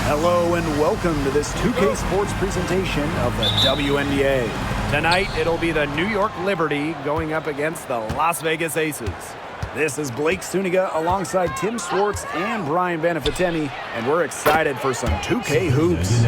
Hello and welcome to this 2K Sports presentation of the WNBA. Tonight, it'll be the New York Liberty going up against the Las Vegas Aces. This is Blake Suniga alongside Tim Swartz and Brian Benefitemi, and we're excited for some 2K hoops.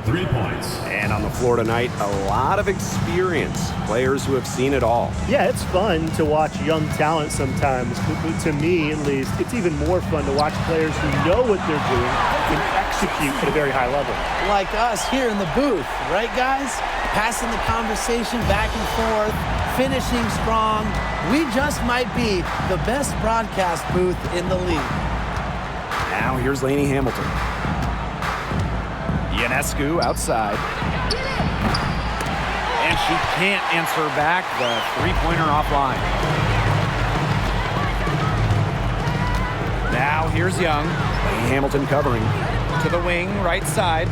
3 points. And on the floor tonight, a lot of experience, players who have seen it all. Yeah, it's fun to watch young talent sometimes. But to me, at least, it's even more fun to watch players who know what they're doing and execute at a very high level. Like us here in the booth, right, guys? Passing the conversation back and forth, finishing strong. We just might be the best broadcast booth in the league. Now here's Lainey Hamilton. Ionescu outside. And she can't answer back the three-pointer offline. Now here's Young. Lainey Hamilton covering. To the wing, right side.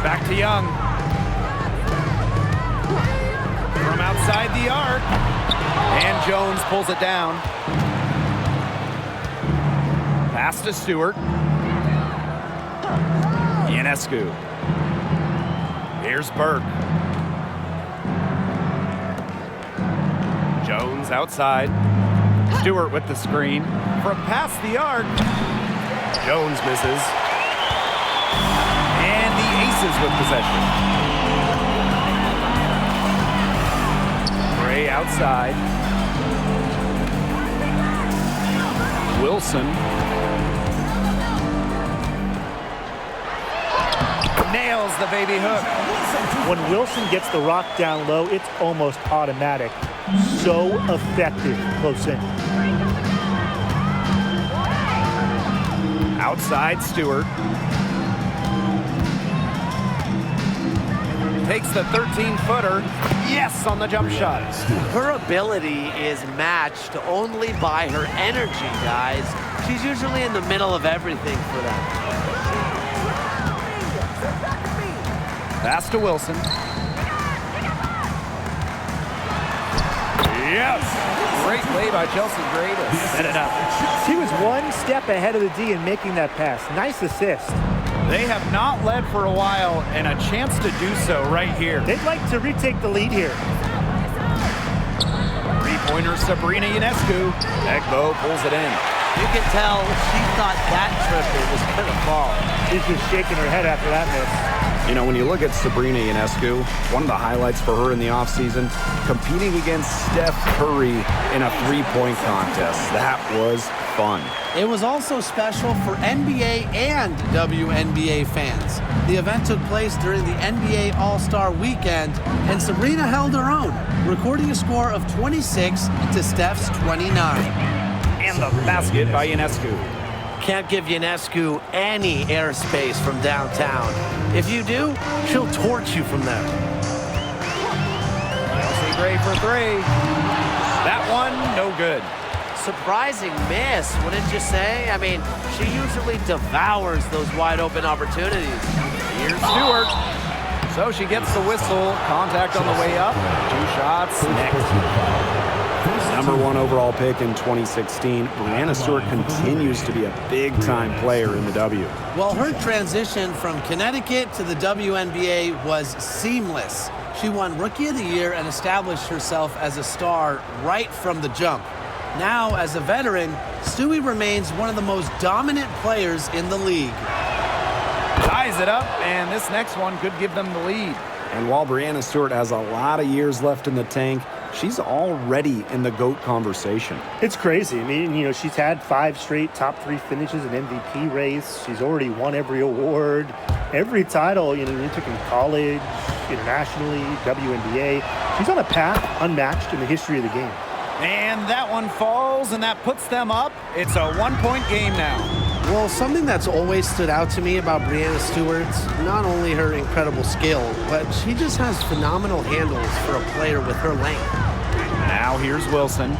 Back to Young. From outside the arc. And Jones pulls it down. Pass to Stewart. Ionescu. Here's Burke. Jones outside. Stewart with the screen. From past the arc. Jones misses. And the Aces with possession. Gray outside. Wilson. Nails the baby hook. When Wilson gets the rock down low, it's almost automatic. So effective close in. Outside Stewart. Takes the 13-footer. Yes, on the jump shot. Her ability is matched only by her energy, guys. She's usually in the middle of everything for them. Pass to Wilson. Yes! Great play by Chelsea Gray to set it up. She was one step ahead of the D in making that pass. Nice assist. They have not led for a while, and a chance to do so right here. They'd like to retake the lead here. Three-pointer Sabrina Ionescu. Egbo pulls it in. You can tell she thought that triple was going to fall. She's just shaking her head after that miss. You know, when you look at Sabrina Ionescu, one of the highlights for her in the offseason, competing against Steph Curry in a three-point contest. That was fun. It was also special for NBA and WNBA fans. The event took place during the NBA All-Star Weekend, and Sabrina held her own, recording a score of 26 to Steph's 29. And the basket by Ionescu. Can't give Ionescu any airspace from downtown. If you do, she'll torch you from there. Chelsea Gray for three. That one, no good. Surprising miss, wouldn't you say? I mean, she usually devours those wide open opportunities. Here's Stewart. So she gets the whistle. Contact on the way up. Two shots next. Number 1 overall pick in 2016, Brianna Stewart continues to be a big-time player in the W. Well, her transition from Connecticut to the WNBA was seamless. She won Rookie of the Year and established herself as a star right from the jump. Now, as a veteran, Stewie remains one of the most dominant players in the league. Ties it up, and this next one could give them the lead. And while Brianna Stewart has a lot of years left in the tank, she's already in the GOAT conversation. It's crazy. I mean, you know, she's had 5 straight top 3 finishes in MVP race. She's already won every award, every title, you know, you took in college, internationally, WNBA. She's on a path unmatched in the history of the game. And that one falls, and that puts them up. It's a one-point game now. Well, something that's always stood out to me about Brianna Stewart, not only her incredible skill, but she just has phenomenal handles for a player with her length. Now here's Wilson.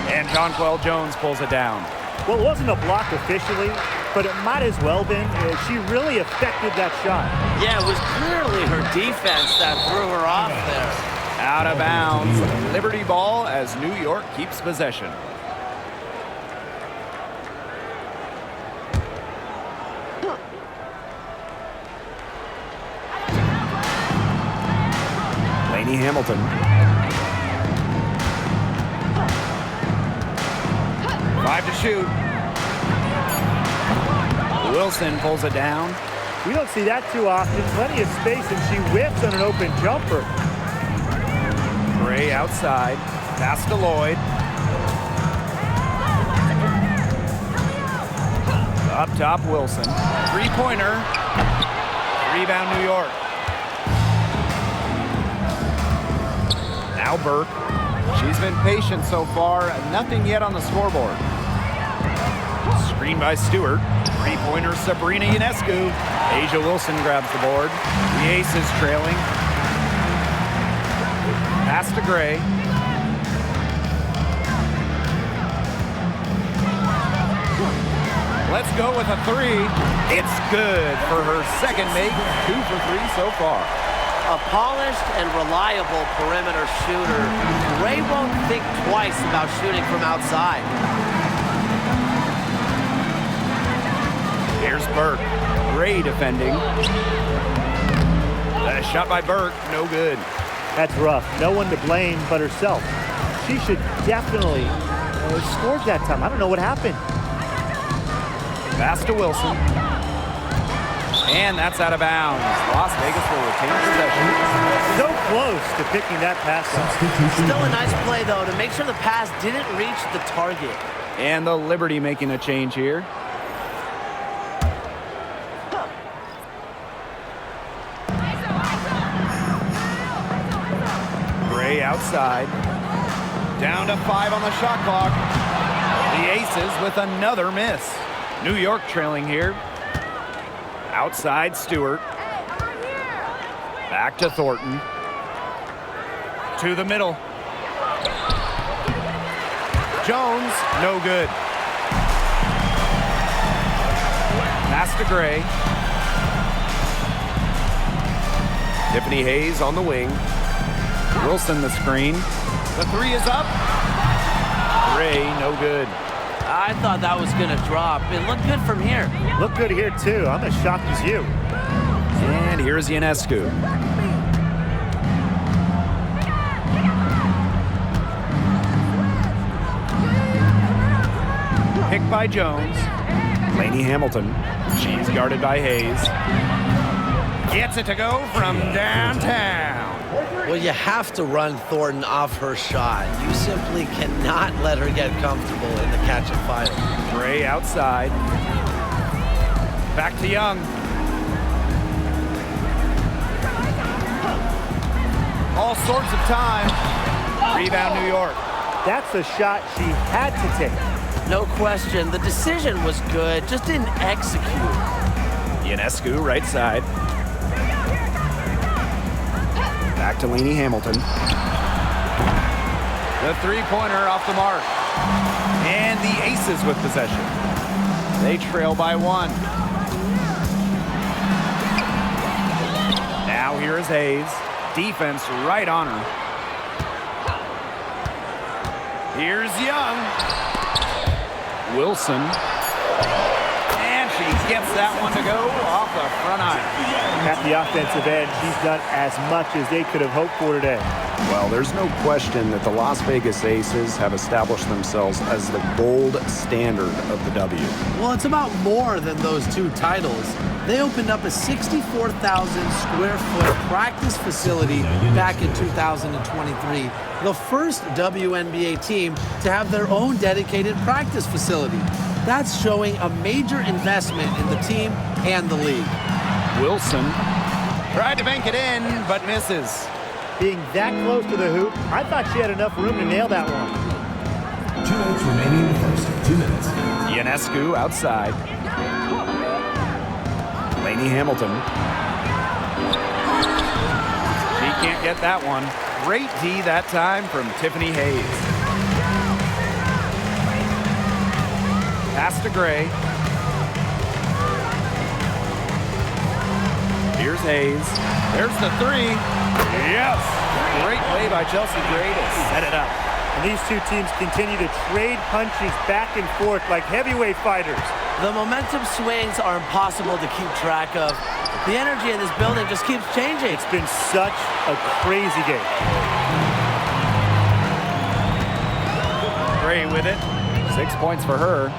And Jonquel Jones pulls it down. Well, it wasn't a block officially, but it might as well been. She really affected that shot. Yeah, it was clearly her defense that threw her off there. Out of bounds. Liberty ball as New York keeps possession. Lainey Hamilton. Five to shoot. Wilson pulls it down. We don't see that too often. Plenty of space, and she whiffs on an open jumper. Gray outside. Pass to Lloyd. Up top, Wilson. Three-pointer. Rebound, New York. Now Burke. She's been patient so far. Nothing yet on the scoreboard. Screen by Stewart. Three-pointer, Sabrina Ionescu. Asia Wilson grabs the board. The Aces trailing. Pass to Gray. Let's go with a three. It's good for her second make. 2 for 3 so far. A polished and reliable perimeter shooter. Gray won't think twice about shooting from outside. Here's Burke. Gray defending. A shot by Burke, no good. That's rough. No one to blame but herself. She should definitely have scored that time. I don't know what happened. Pass to Wilson. And that's out of bounds. Las Vegas will retain possession. So close to picking that pass up. Still a nice play, though, to make sure the pass didn't reach the target. And the Liberty making a change here. Gray outside. Down to 5 on the shot clock. The Aces with another miss. New York trailing here. Outside Stewart. Back to Thornton. To the middle. Jones, no good. Pass to Gray. Tiffany Hayes on the wing. Wilson the screen. The three is up. Gray, no good. I thought that was going to drop. It looked good from here. Look good here, too. I'm as shocked as you. And here's Ionescu. Picked by Jones. Lainey Hamilton. She's guarded by Hayes. Gets it to go from downtown. Well, you have to run Thornton off her shot. You simply cannot let her get comfortable in the catch and fire. Gray outside. Back to Young. All sorts of time. Rebound, New York. That's a shot she had to take. No question. The decision was good, just didn't execute. Ionescu, right side. Back to Lainey Hamilton. The three-pointer off the mark. And the Aces with possession. They trail by 1. Now here is Hayes. Defense right on her. Here's Young. Wilson. And she gets that one to go off the front iron. At the offensive end, she's done as much as they could have hoped for today. Well, there's no question that the Las Vegas Aces have established themselves as the gold standard of the W. Well, it's about more than those 2 titles. They opened up a 64,000 square foot practice facility back in 2023. The first WNBA team to have their own dedicated practice facility. That's showing a major investment in the team and the league. Wilson tried to bank it in, but misses. Being that close to the hoop, I thought she had enough room to nail that one. 2 minutes remaining in the first. 2 minutes. Ionescu outside. Lainey Hamilton. She can't get that one. Great D that time from Tiffany Hayes. Pass to Gray. Here's Hayes. There's the three. Yes! Great play by Chelsea Gray to set it up. And these two teams continue to trade punches back and forth like heavyweight fighters. The momentum swings are impossible to keep track of. The energy in this building just keeps changing. It's been such a crazy game. Gray with it. 6 points for her.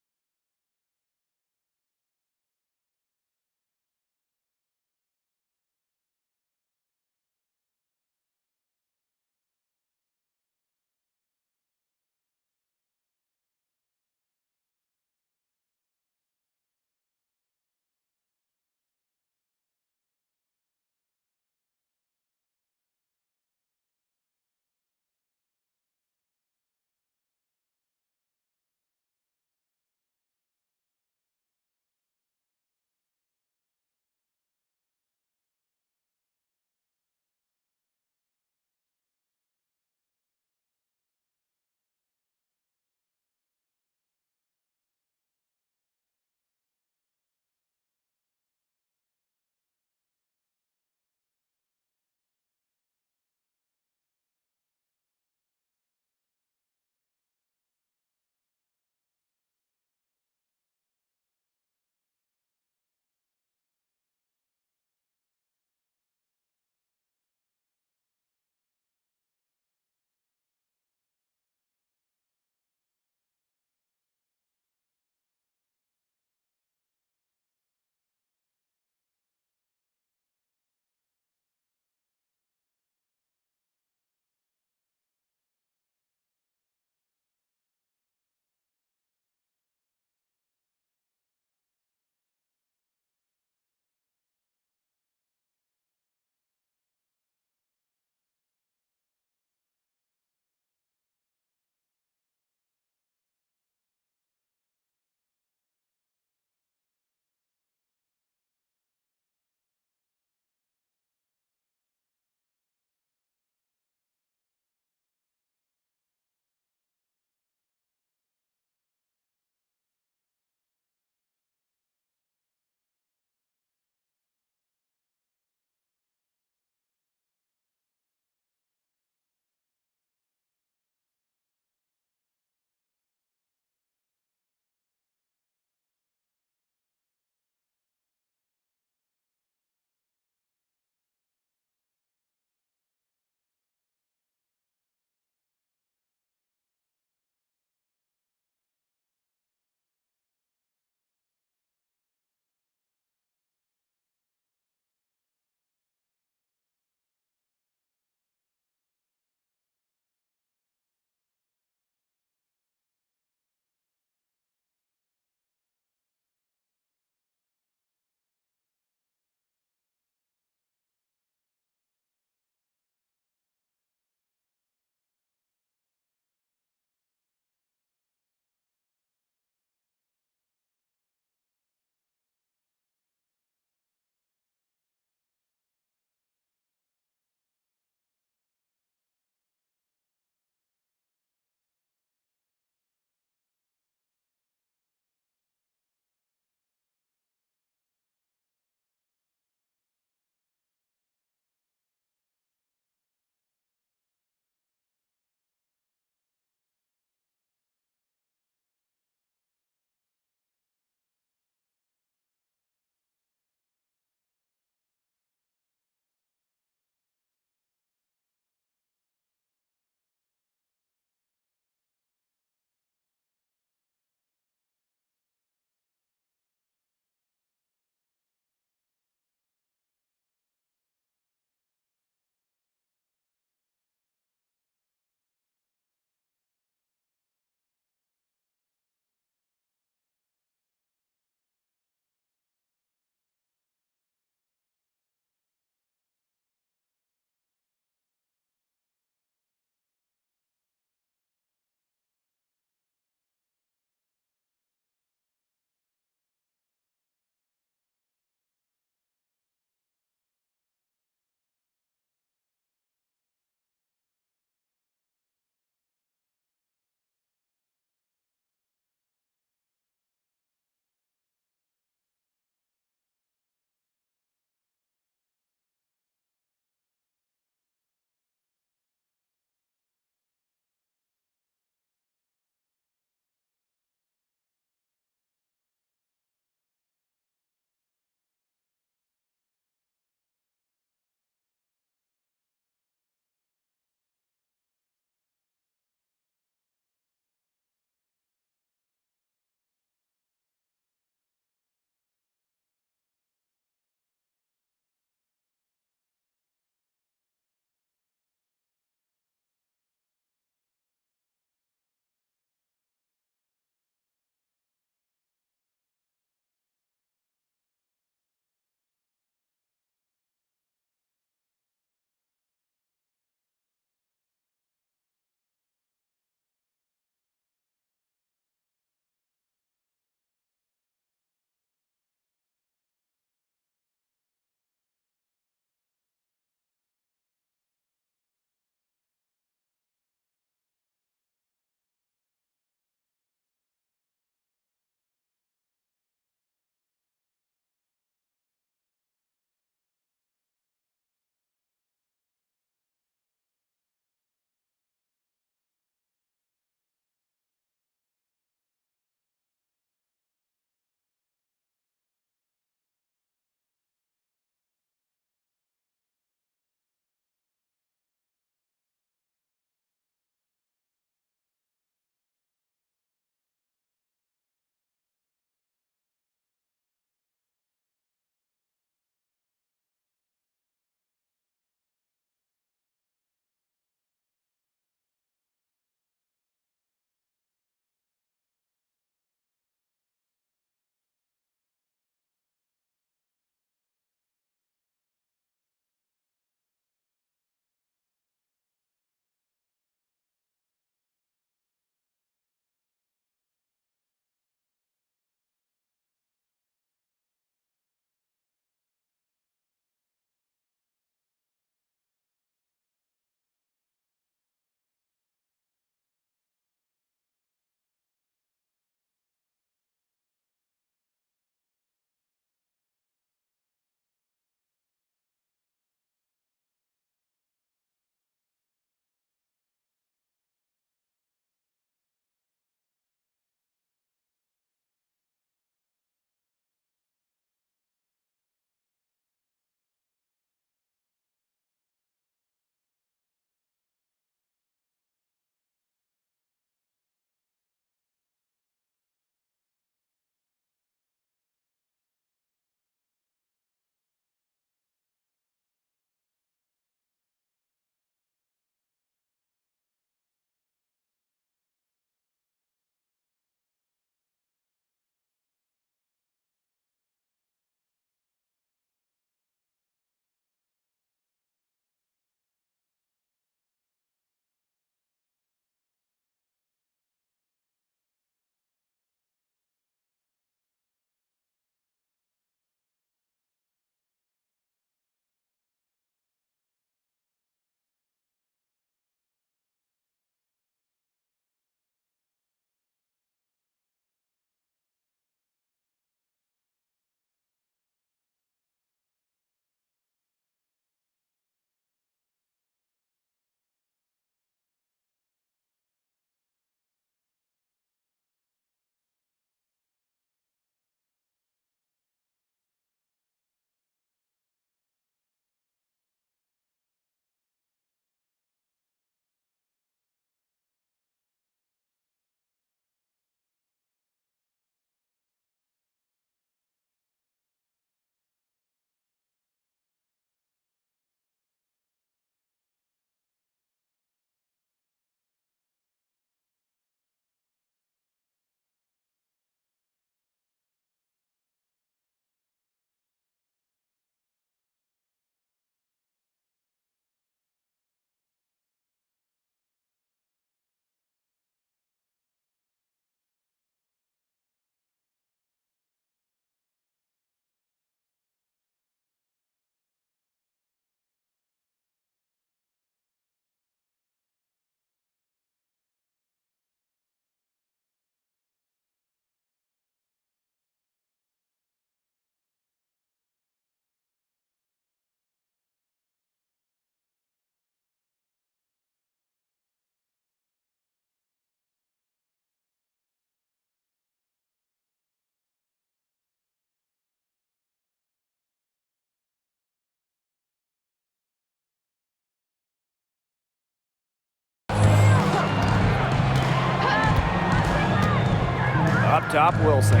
stop Wilson.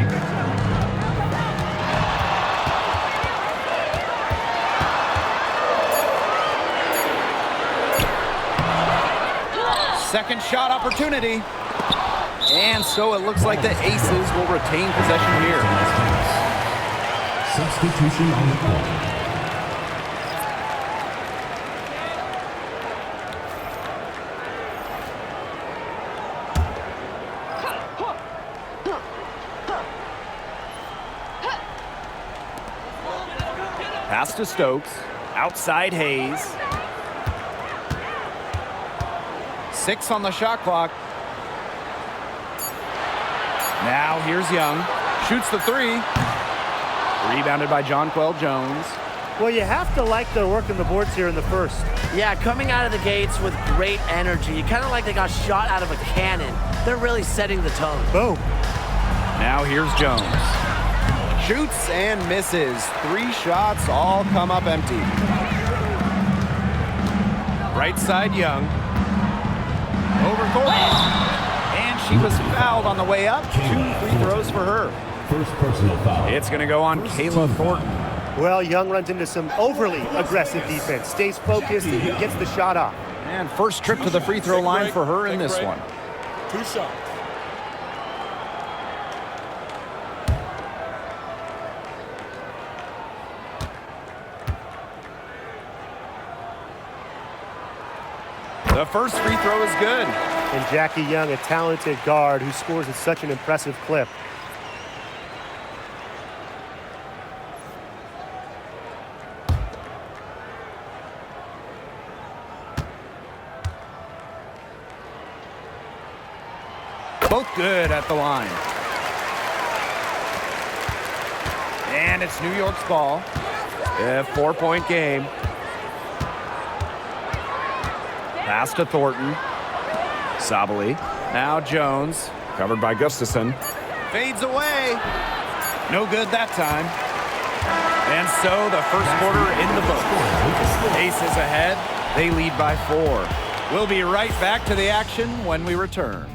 Second shot opportunity. And so it looks like the Aces will retain possession here. Substitution on the court. Pass to Stokes. Outside Hayes. 6 on the shot clock. Now here's Young. Shoots the 3. Rebounded by Jonquel Jones. Well, you have to like their work in the boards here in the first. Yeah, coming out of the gates with great energy. Kind of like they got shot out of a cannon. They're really setting the tone. Boom. Now here's Jones. Shoots and misses. 3 shots all come up empty. Right side Young. Over court. And she was fouled on the way up. 2 free throws for her. First personal foul. It's going to go on Kayla Thornton. Well, Young runs into some overly aggressive defense. Stays focused and gets the shot off. And first trip to the free throw line for her in this one. 2 shots. The first free throw is good. And Jackie Young, a talented guard who scores at such an impressive clip. Both good at the line. And it's New York's ball. A 4-point game. Pass to Thornton. Sabali. Now Jones. Covered by Gustafson. Fades away. No good that time. And so the first quarter in the books. Aces ahead. They lead by 4. We'll be right back to the action when we return.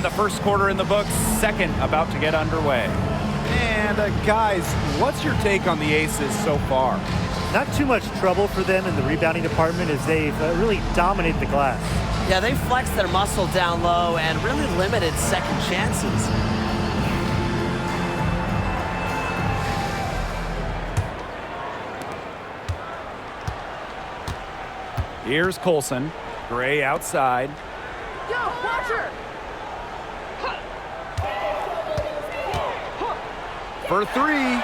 the first quarter in the books, second about to get underway. And guys, what's your take on the Aces so far? Not too much trouble for them in the rebounding department as they've really dominated the glass. Yeah, they flexed their muscle down low and really limited second chances. Here's Colson. Gray outside. Yo, watch her! For three.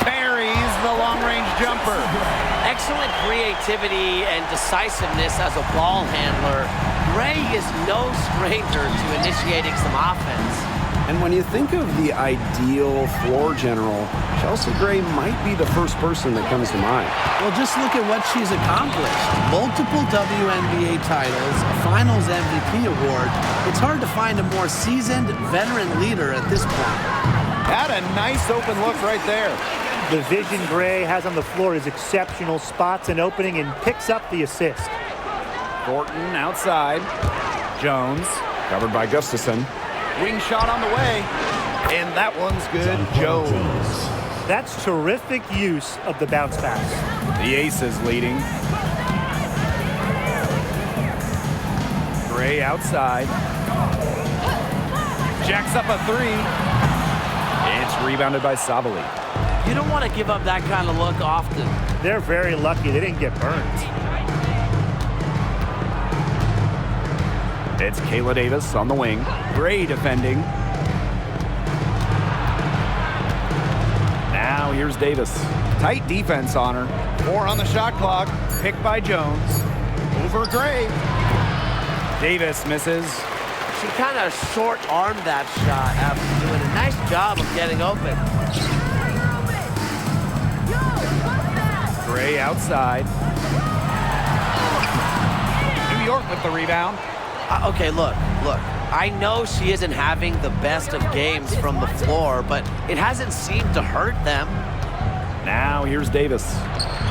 Buries the long-range jumper. Excellent creativity and decisiveness as a ball handler. Gray is no stranger to initiating some offense. And when you think of the ideal floor general, Chelsea Gray might be the first person that comes to mind. Well, just look at what she's accomplished. Multiple WNBA titles, a Finals MVP award. It's hard to find a more seasoned veteran leader at this point. Had a nice open look right there. The vision Gray has on the floor is exceptional. Spots an opening and picks up the assist. Thornton outside. Jones. Covered by Gustafson. Wing shot on the way. And that one's good. Jones. That's terrific use of the bounce pass. The Aces leading. Gray outside. Jacks up a three. It's rebounded by Savali. You don't want to give up that kind of look often. They're very lucky they didn't get burned. It's Kayla Davis on the wing. Gray defending. Now here's Davis. Tight defense on her. 4 on the shot clock. Picked by Jones. Over Gray. Davis misses. She kind of short-armed that shot after doing a nice job of getting open. Gray outside. New York with the rebound. Okay, look. I know she isn't having the best of games from the floor, but it hasn't seemed to hurt them. Now here's Davis.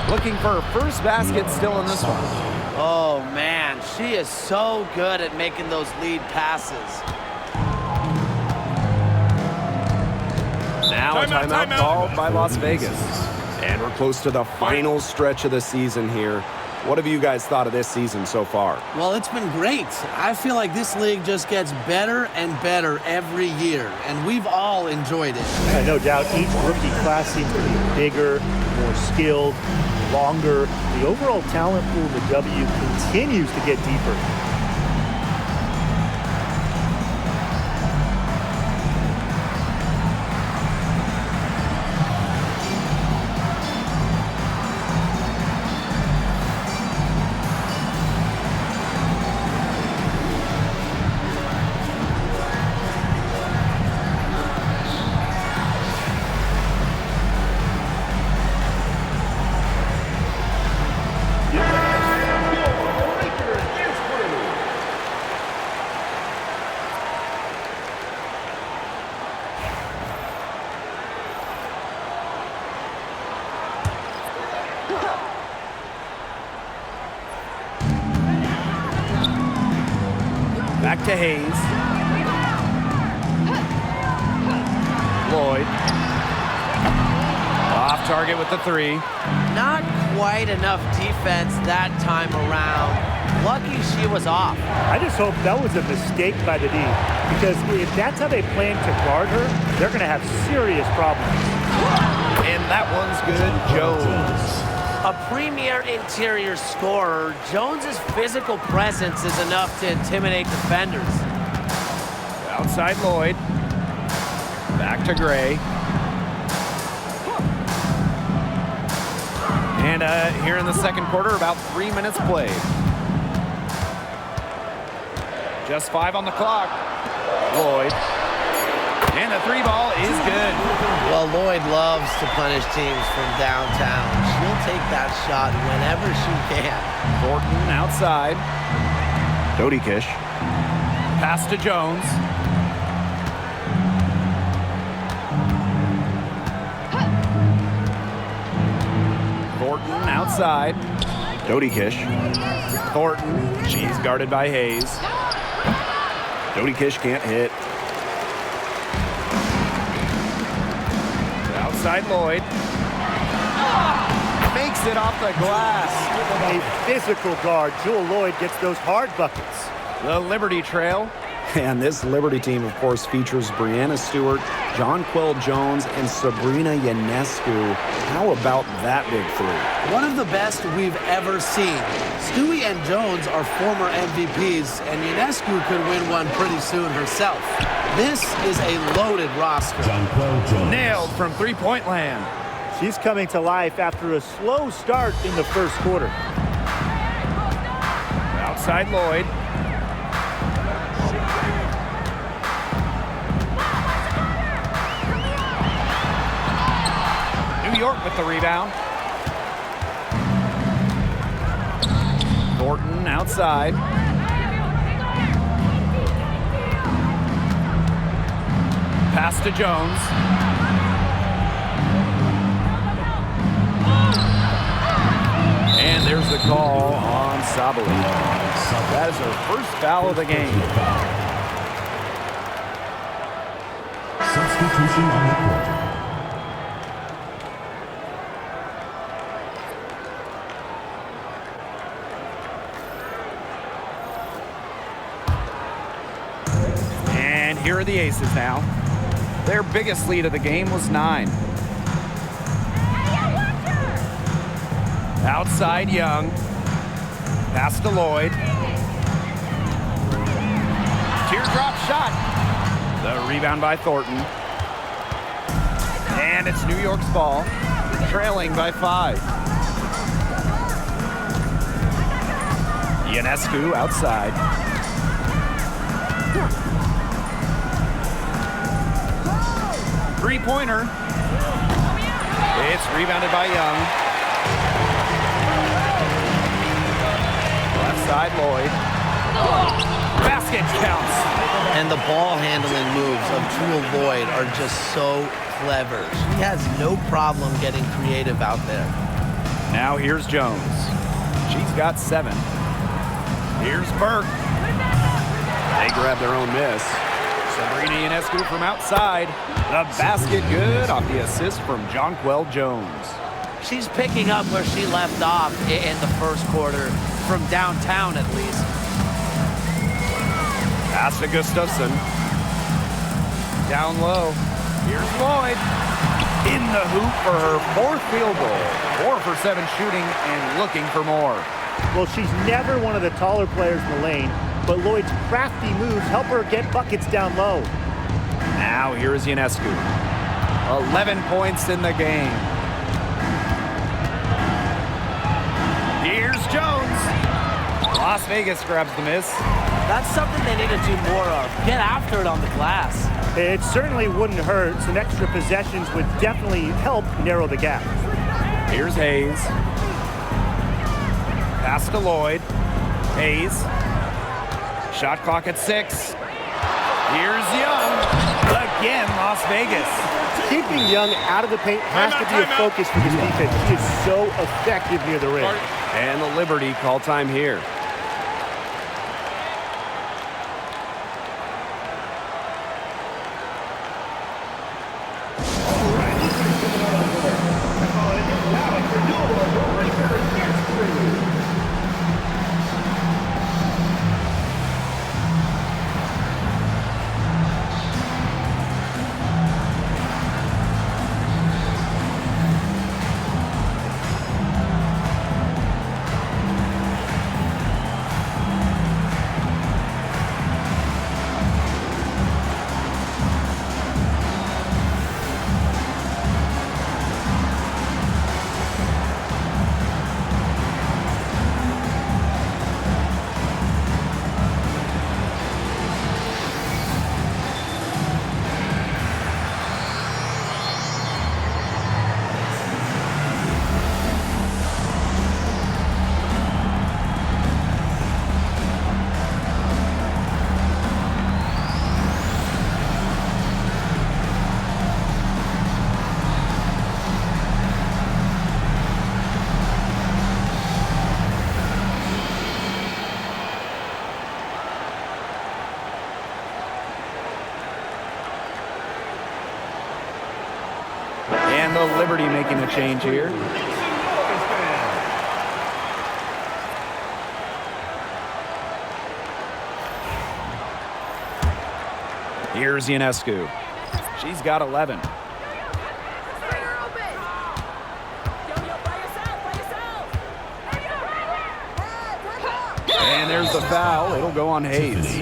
Looking for her first basket still in this one. Oh, man, she is so good at making those lead passes. Now a timeout called by Las Vegas. And we're close to the final stretch of the season here. What have you guys thought of this season so far? Well, it's been great. I feel like this league just gets better and better every year, and we've all enjoyed it. No doubt each rookie class seems to be bigger, more skilled, longer. The overall talent pool of the W continues to get deeper. Back to Hayes. Lloyd. Off target with the three. Not quite enough defense that time around. Lucky she was off. I just hope that was a mistake by the D, because if that's how they plan to guard her, they're going to have serious problems. And that one's good. Jones. A premier interior scorer, Jones's physical presence is enough to intimidate defenders. Outside Lloyd. Back to Gray. And here in the second quarter, about 3 minutes played. Just 5 on the clock. Lloyd. And the three ball is good. Well, Lloyd loves to punish teams from downtown. She'll take that shot whenever she can. Thornton outside. Dodi Kish. Pass to Jones. Thornton outside. Dodi Kish. Thornton. She's guarded by Hayes. Jody Kish can't hit. Outside Lloyd. Makes it off the glass. A physical guard. Jewel Lloyd gets those hard buckets. The Liberty trail. And this Liberty team, of course, features Brianna Stewart, Jonquel Jones, and Sabrina Ionescu. How about that big three? One of the best we've ever seen. Stewie and Jones are former MVPs, and Ionescu could win one pretty soon herself. This is a loaded roster. Jonquel Jones. Nailed from three-point land. She's coming to life after a slow start in the first quarter. Outside Lloyd. New York with the rebound. Thornton outside. Pass to Jones. And there's the call on Sabali. That is her first foul of the game. Substitution on the court. And here are the Aces now. Their biggest lead of the game was 9. Outside Young. Pass to Lloyd. Teardrop shot. The rebound by Thornton. And it's New York's ball. Trailing by 5. Ionescu outside. Three-pointer. It's rebounded by Young. Left side, Lloyd. Basket counts. And the ball handling moves of Jewel Lloyd are just so clever. She has no problem getting creative out there. Now here's Jones. She's got 7. Here's Burke. They grab their own miss. Sabrina Ionescu from outside. The basket good off the assist from Jonquel Jones. She's picking up where she left off in the first quarter, from downtown at least. Pass to Gustafson. Down low. Here's Lloyd. In the hoop for her 4th field goal. 4 for 7 shooting and looking for more. Well, she's never one of the taller players in the lane, but Lloyd's crafty moves help her get buckets down low. Now here is Ionescu. 11 points in the game. Here's Jones. Las Vegas grabs the miss. That's something they need to do more of. Get after it on the glass. It certainly wouldn't hurt. Some extra possessions would definitely help narrow the gap. Here's Hayes. Pass to Lloyd. Hayes. Shot clock at 6. Here's Young. Again, Las Vegas. Keeping Young out of the paint has to be a focus for this defense. She is so effective near the rim. And the Liberty call time here. the Liberty making a change here. Here's Ionescu. She's got 11. And there's the foul. It'll go on Hayes.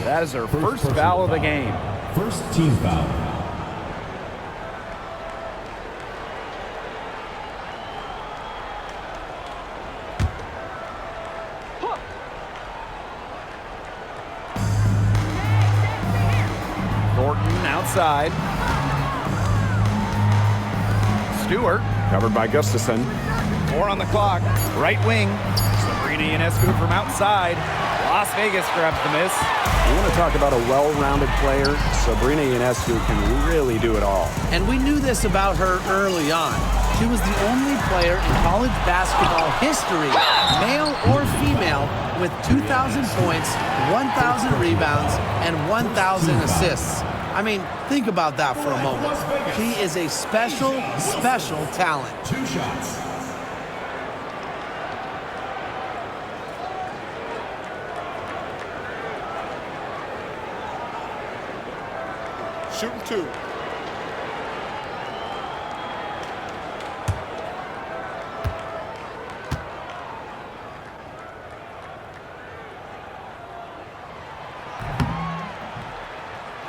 That is her first foul of the game. First team foul. Thornton outside. Stewart. Covered by Gustafson. 4 on the clock. Right wing. Sabrina Ionescu from outside. Las Vegas grabs the miss. You want to talk about a well-rounded player? Sabrina Ionescu can really do it all. And we knew this about her early on. She was the only player in college basketball history, male or female, with 2,000 points, 1,000 rebounds, and 1,000 assists. I mean, think about that for a moment. She is a special, special talent. 2 shots. Shooting 2.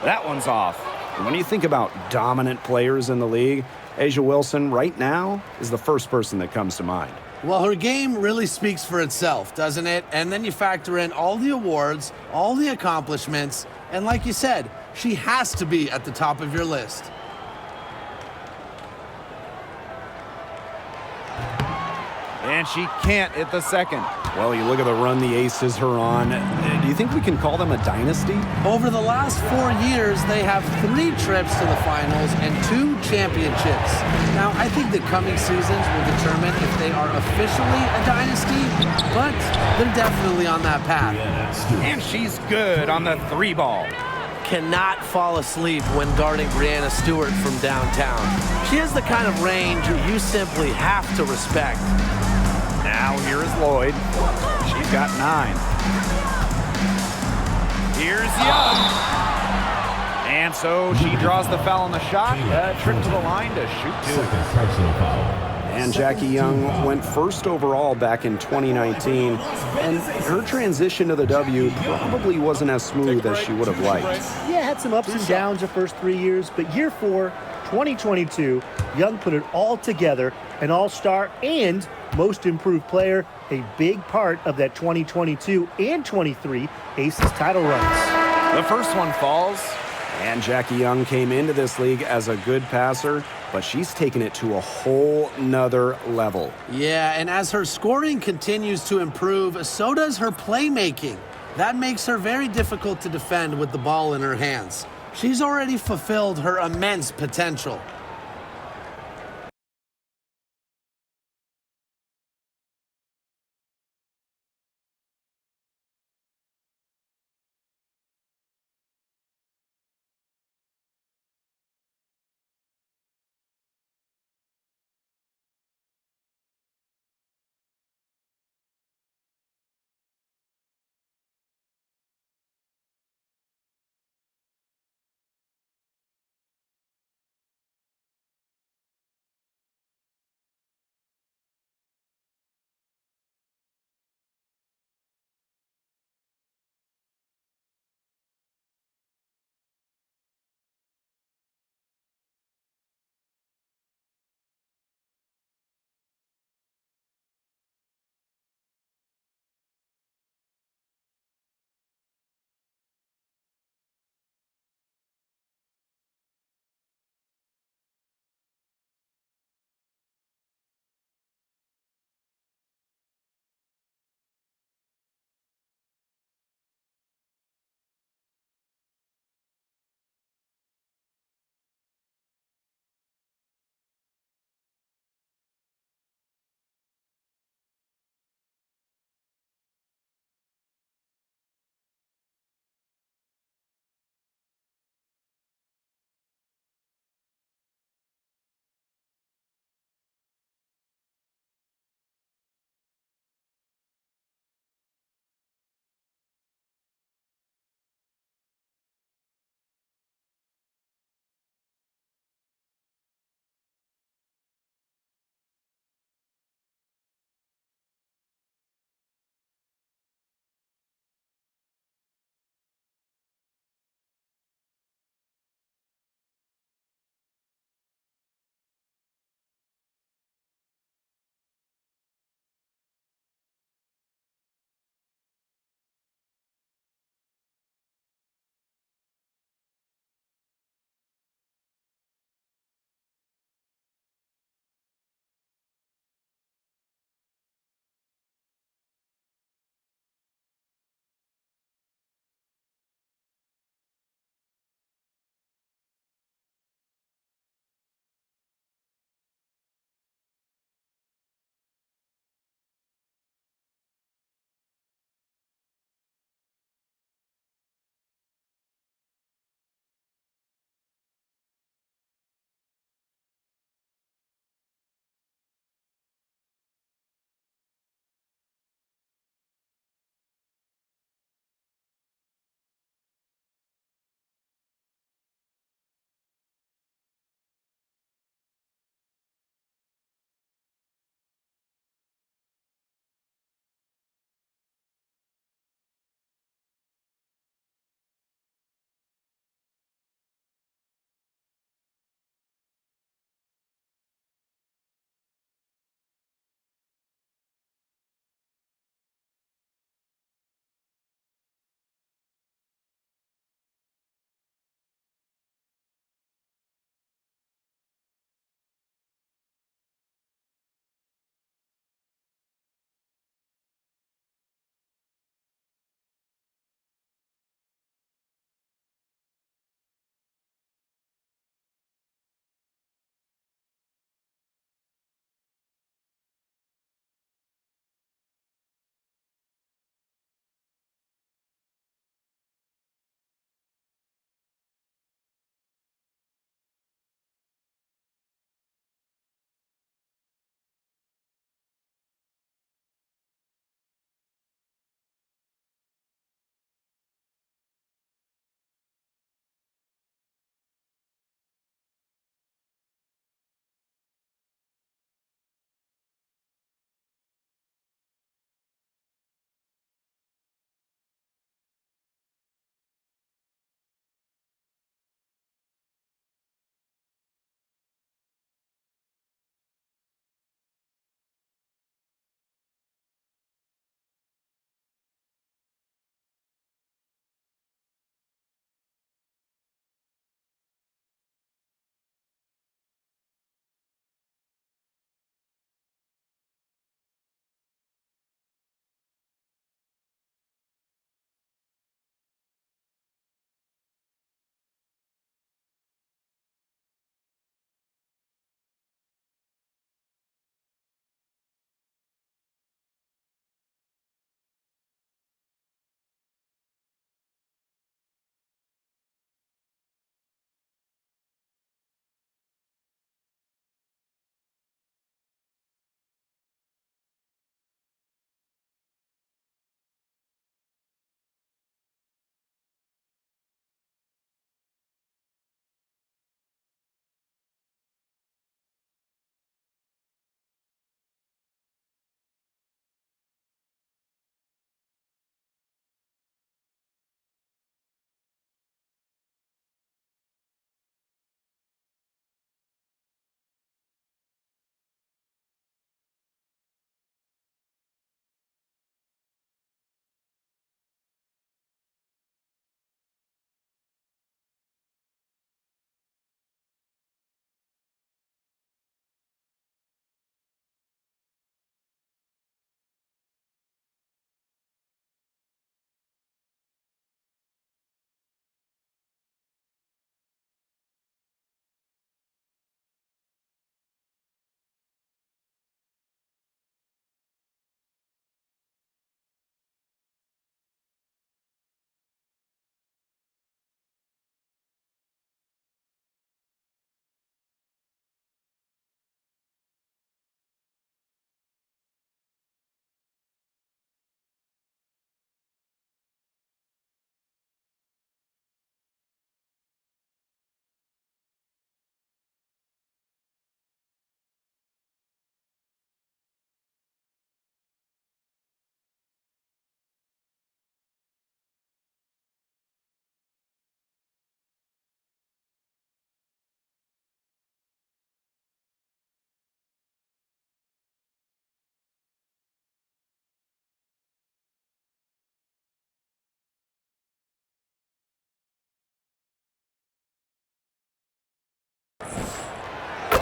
That one's off. And when you think about dominant players in the league, A'ja Wilson right now is the first person that comes to mind. Well, her game really speaks for itself, doesn't it? And then you factor in all the awards, all the accomplishments, and like you said, she has to be at the top of your list. And she can't hit the second. Well, you look at the run the Aces are on. Do you think we can call them a dynasty? Over the last 4 years, they have 3 trips to the finals and 2 championships. Now, I think the coming seasons will determine if they are officially a dynasty, but they're definitely on that path. And she's good on the 3 ball. Cannot fall asleep when guarding Breanna Stewart from downtown. She has the kind of range you simply have to respect. Now here is Lloyd. She's got 9. Here's Young. And so she draws the foul on the shot. Trip to the line to shoot 2. Second personal foul. And Jackie Young went first overall back in 2019, and her transition to the W probably wasn't as smooth as she would have liked. Yeah, had some ups and downs the first 3 years, but year 4, 2022, Young put it all together, an all-star and most improved player, a big part of that 2022 and 23 Aces title runs. The first one falls. And Jackie Young came into this league as a good passer, but she's taken it to a whole nother level. Yeah, and as her scoring continues to improve, so does her playmaking. That makes her very difficult to defend with the ball in her hands. She's already fulfilled her immense potential.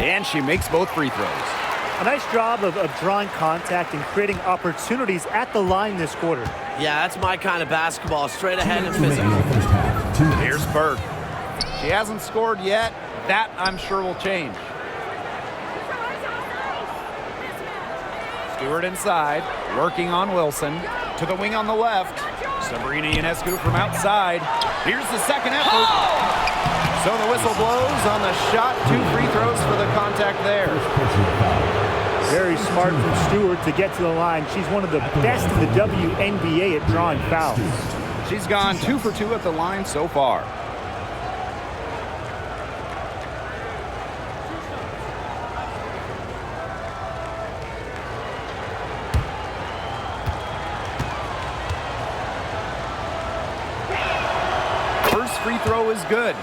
And she makes both free throws. A nice job of drawing contact and creating opportunities at the line this quarter. Yeah, that's my kind of basketball. Straight ahead and physical. First half, 2 minutes. Here's Burke. She hasn't scored yet. That, I'm sure, will change. Stewart inside, working on Wilson. To the wing on the left. Sabrina Ionescu from outside. Here's the second effort. So the whistle blows on the shot. 2 free throws for the contact there. Personal foul. Very smart from Stewart to get to the line. She's one of the best in the WNBA at drawing fouls. She's gone 2 for 2 at the line so far. First free throw is good.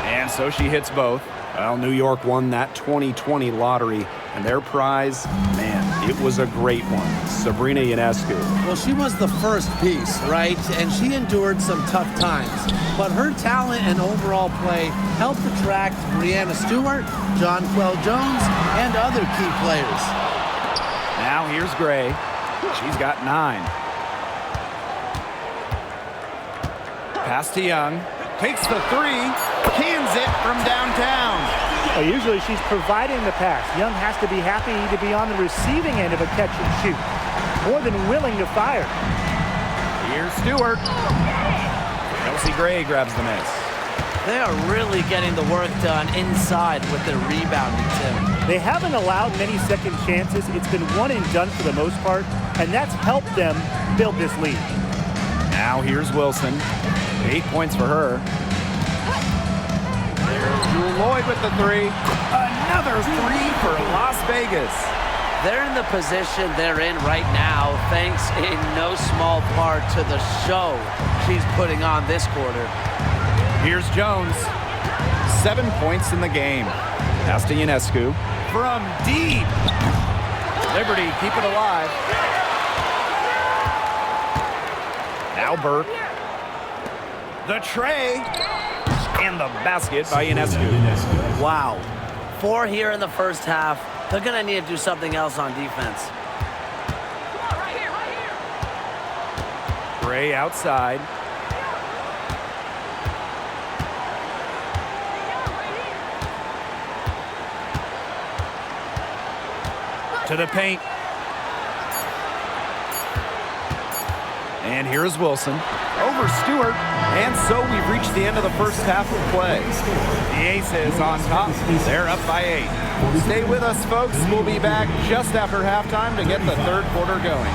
And so she hits both. Well, New York won that 2020 lottery, and their prize, man, it was a great one. Sabrina Ionescu. Well, she was the first piece, right? And she endured some tough times. But her talent and overall play helped attract Brianna Stewart, Jonquel Jones, and other key players. Now here's Gray. She's got 9. Pass to Young. Takes the 3. Cans it from downtown. Well, usually she's providing the pass. Young has to be happy to be on the receiving end of a catch and shoot. More than willing to fire. Here's Stewart. Kelsey Gray grabs the miss. They are really getting the work done inside with their rebounding, Tim. They haven't allowed many second chances. It's been one and done for the most part, and that's helped them build this lead. Now here's Wilson. 8 points for her. There's Jewel Lloyd with the 3. Another 3 for Las Vegas. They're in the position they're in right now, thanks in no small part to the show she's putting on this quarter. Here's Jones. 7 points in the game. Pass to Ionescu. From deep. Liberty, keep it alive. Now Burke. The tray. And the basket by Ionescu. Wow. 4 here in the first half. They're going to need to do something else on defense. Gray outside. To the paint. And here's Wilson. Over Stewart. And so we've reached the end of the first half of play. The Aces on top. They're up by 8. Stay with us, folks. We'll be back just after halftime to get the third quarter going.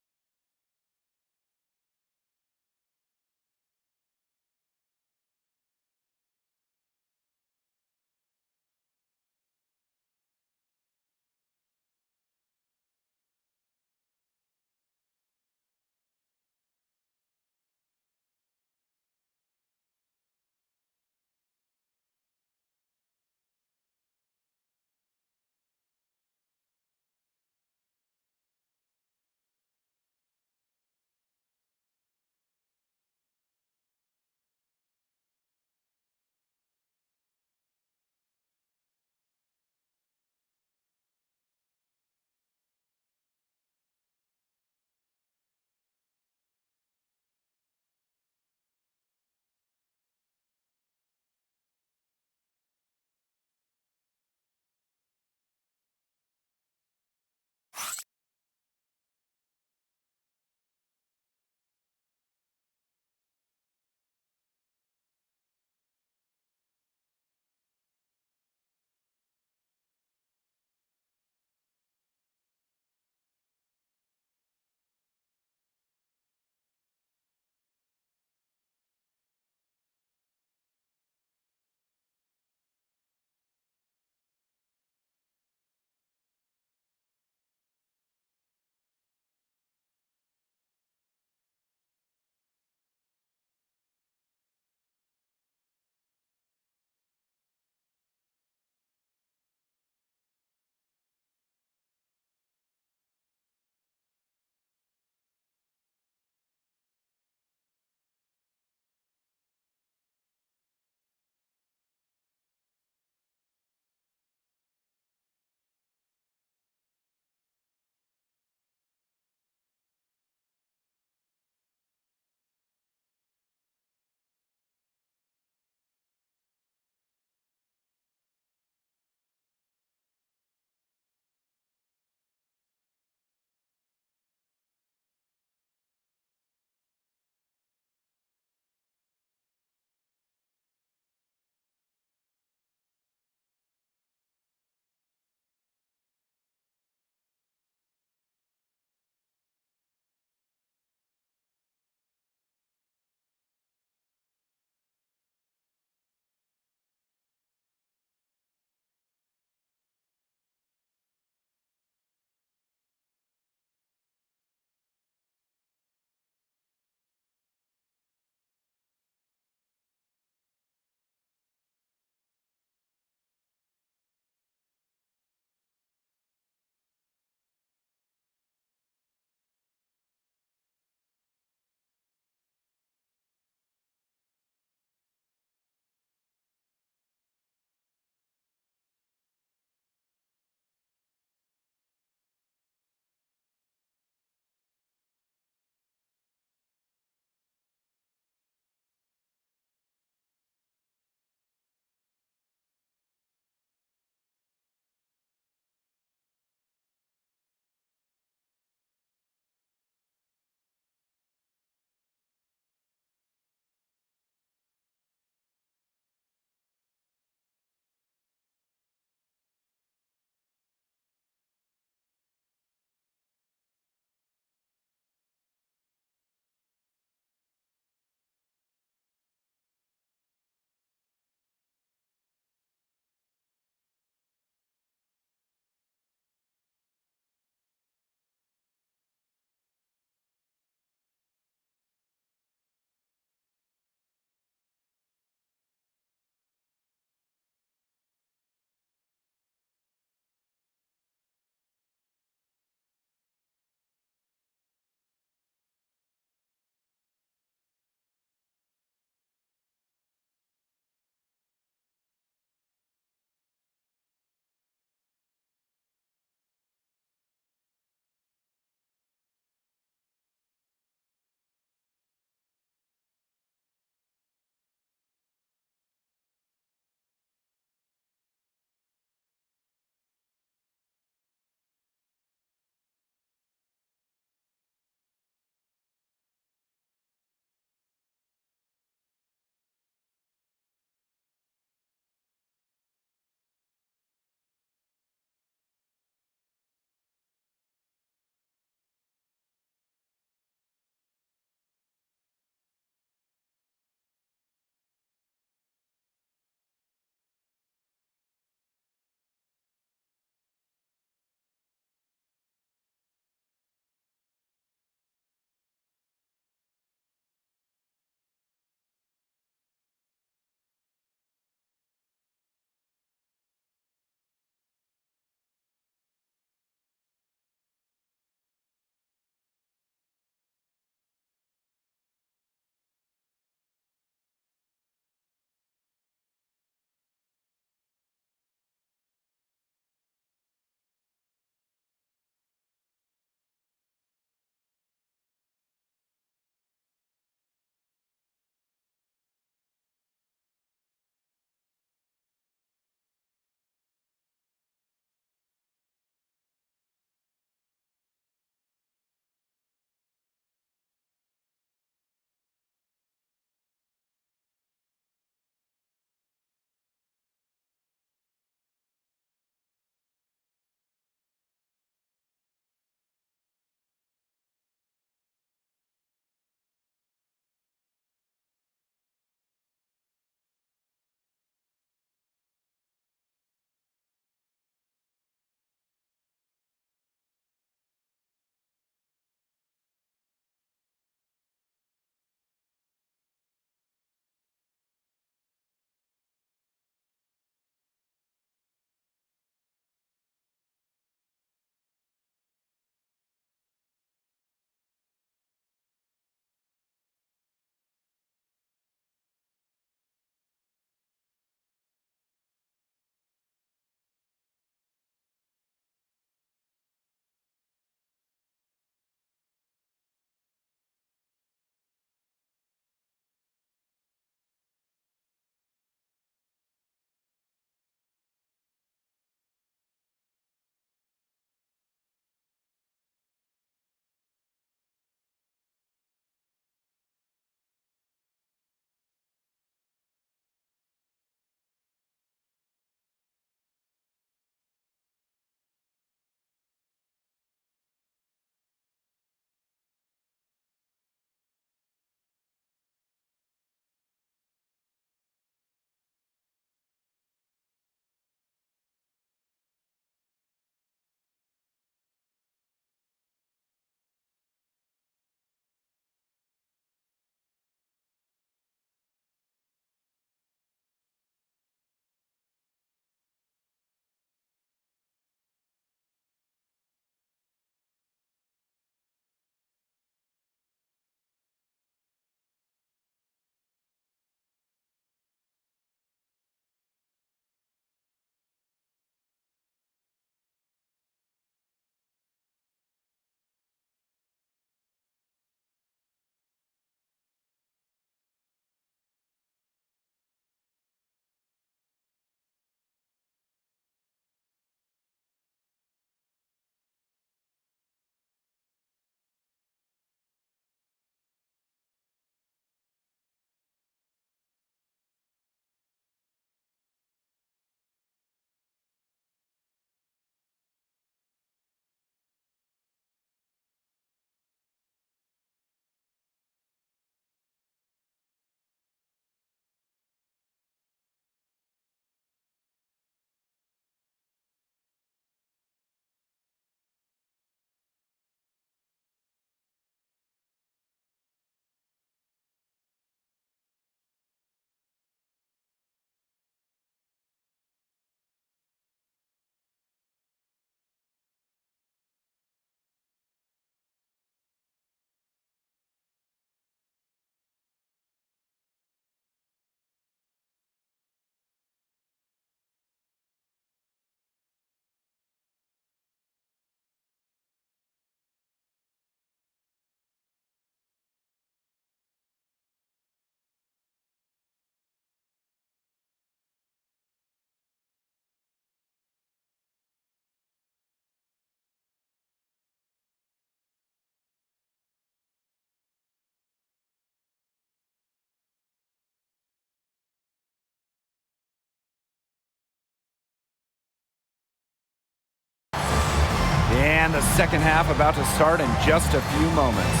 And the second half about to start in just a few moments.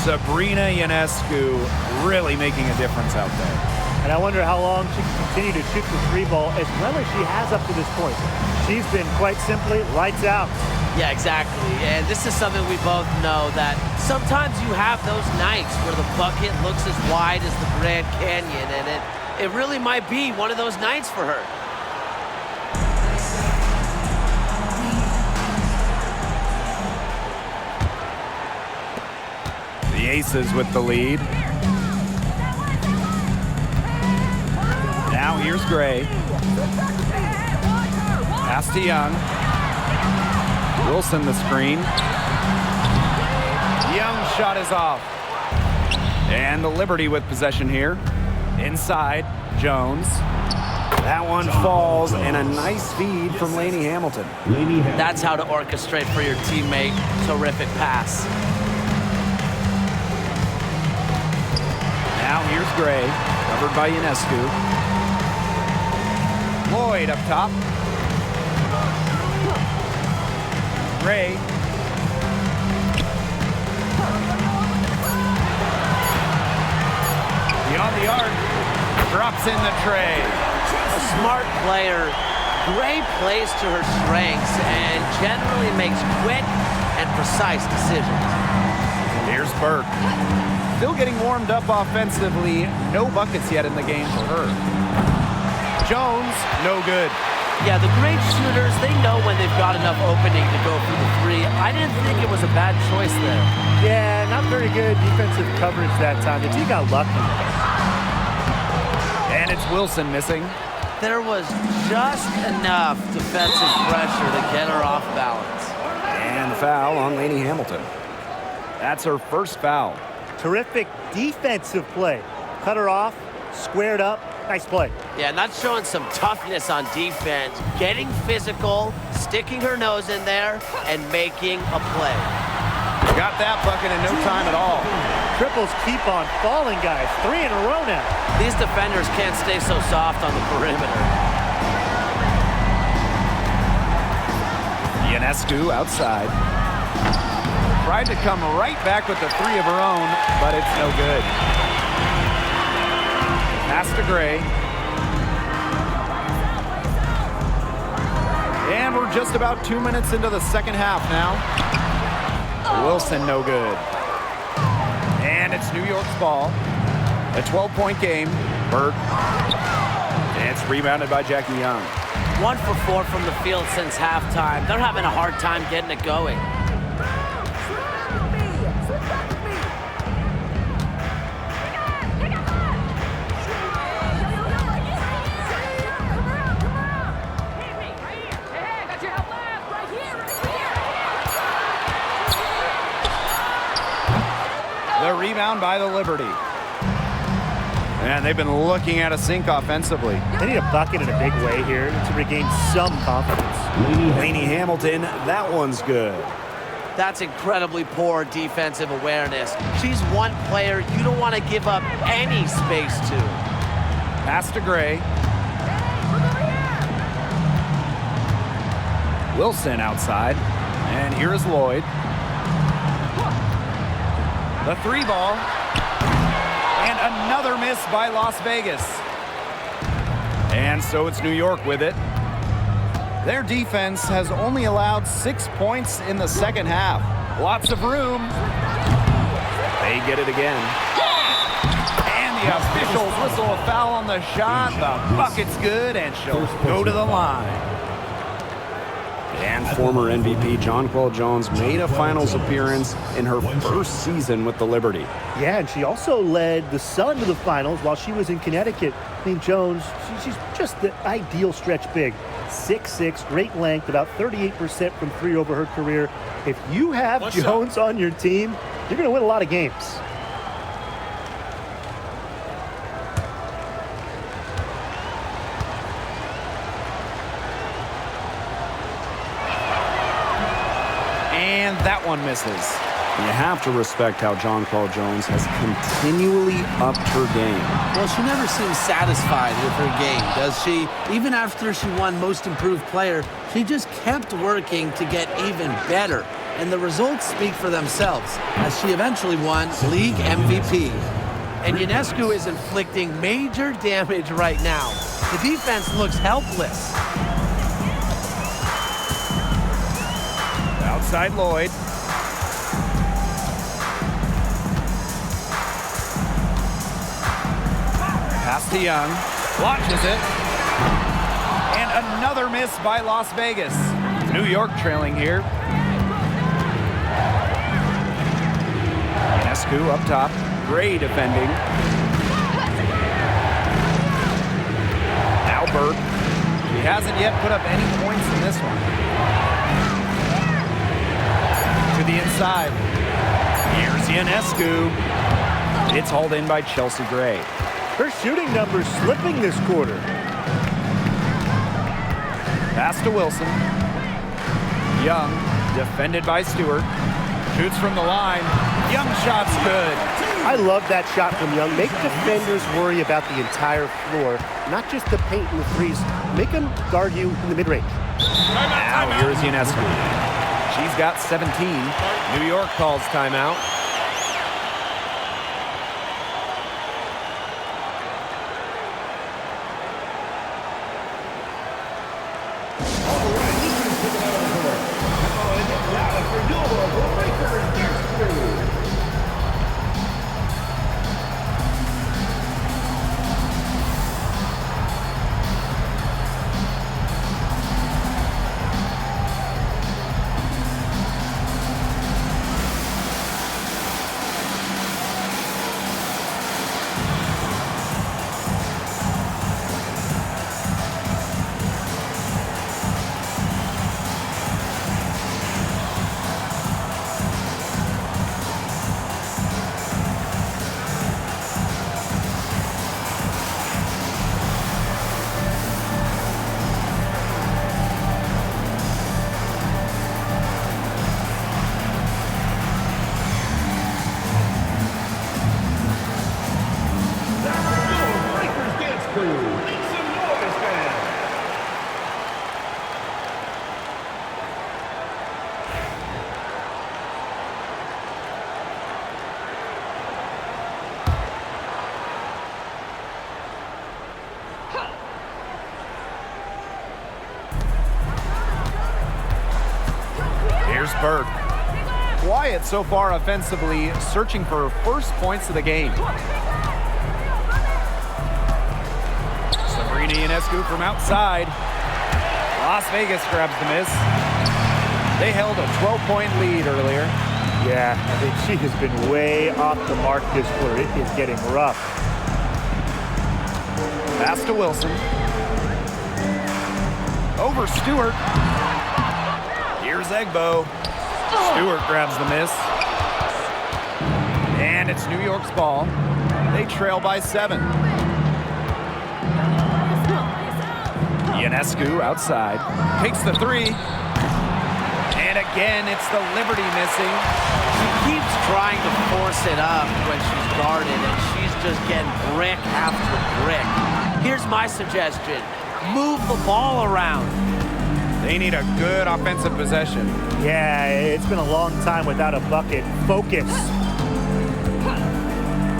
Sabrina Ionescu really making a difference out there. And I wonder how long she can continue to shoot the three ball as well as she has up to this point. She's been quite simply lights out. Yeah, exactly. And this is something we both know, that sometimes you have those nights where the bucket looks as wide as the Grand Canyon, and it really might be one of those nights for her. The Aces with the lead. Now here's Gray. Pass to Young. Wilson the screen. Young shot is off. And the Liberty with possession here. Inside, Jones. That one falls, and a nice feed from Lainey Hamilton. That's how to orchestrate for your teammate. Terrific pass. Now here's Gray, covered by Ionescu. Lloyd up top. Gray. Beyond the arc. Drops in the tray. A smart player. Gray plays to her strengths and generally makes quick and precise decisions. Here's Burke. Still getting warmed up offensively. No buckets yet in the game for her. Jones, no good. Yeah, the great shooters, they know when they've got enough opening to go for the three. I didn't think it was a bad choice there. Yeah, not very good defensive coverage that time. The team got lucky. And it's Wilson missing. There was just enough defensive pressure to get her off balance. And the foul on Lainey Hamilton. That's her first foul. Terrific defensive play. Cut her off, squared up. Nice play. Yeah, not showing some toughness on defense. Getting physical, sticking her nose in there, and making a play. Got that bucket in no time at all. Triples keep on falling, guys. 3 in a row now. These defenders can't stay so soft on the perimeter. Ionescu outside. Tried to come right back with the three of her own, but it's no good. Pass to Gray. And we're just about 2 minutes into the second half now. Wilson, no good. And it's New York's ball. A 12-point game. Burke. And it's rebounded by Jackie Young. 1 for 4 from the field since halftime. They're having a hard time getting it going. The rebound by the Liberty. And they've been looking at a sink offensively. They need a bucket in a big way here to regain some confidence. Lainey Hamilton, that one's good. That's incredibly poor defensive awareness. She's one player you don't want to give up any space to. Pass to Gray. Wilson outside. And here is Lloyd. The three ball. And another miss by Las Vegas. And so it's New York with it. Their defense has only allowed 6 points in the second half. Lots of room. They get it again. And the officials whistle a foul on the shot. The bucket's good, and she'll go to the line. And former MVP Jonquel Jones made a finals appearance in her first season with the Liberty. Yeah, and she also led the Sun to the finals while she was in Connecticut. I mean, Jones, she's just the ideal stretch big. 6'6", great length, about 38% from three over her career. If you have Jones on your team, you're going to win a lot of games. And that one misses. You have to respect how Jonquel Jones has continually upped her game. Well, she never seems satisfied with her game, does she? Even after she won Most Improved Player, she just kept working to get even better. And the results speak for themselves, as she eventually won League MVP. And Ionescu is inflicting major damage right now. The defense looks helpless. Outside Lloyd. Pass to Young. Launches it. And another miss by Las Vegas. New York trailing here. Ionescu up top. Gray defending. Now Burke. He hasn't yet put up any points in this one. To the inside. Here's Ionescu. It's hauled in by Chelsea Gray. Her shooting numbers slipping this quarter. Pass to Wilson. Young, defended by Stewart. Shoots from the line. Young shot's good. I love that shot from Young. Make defenders worry about the entire floor, not just the paint and the threes. Make them guard you in the mid-range. Now here's Ionescu. She's got 17. New York calls timeout. Here's Burke. Quiet so far offensively, searching for her first points of the game. Sabrina Ionescu from outside. Las Vegas grabs the miss. They held a 12-point lead earlier. Yeah, I think she has been way off the mark this quarter. It is getting rough. Pass to Wilson. Over Stewart. Here's Egbo. Stewart grabs the miss. And it's New York's ball. They trail by 7. Ionescu outside. Takes the 3. And again, it's the Liberty missing. She keeps trying to force it up when she's guarded, and she's just getting brick after brick. Here's my suggestion. Move the ball around. They need a good offensive possession. Yeah, it's been a long time without a bucket. Focus.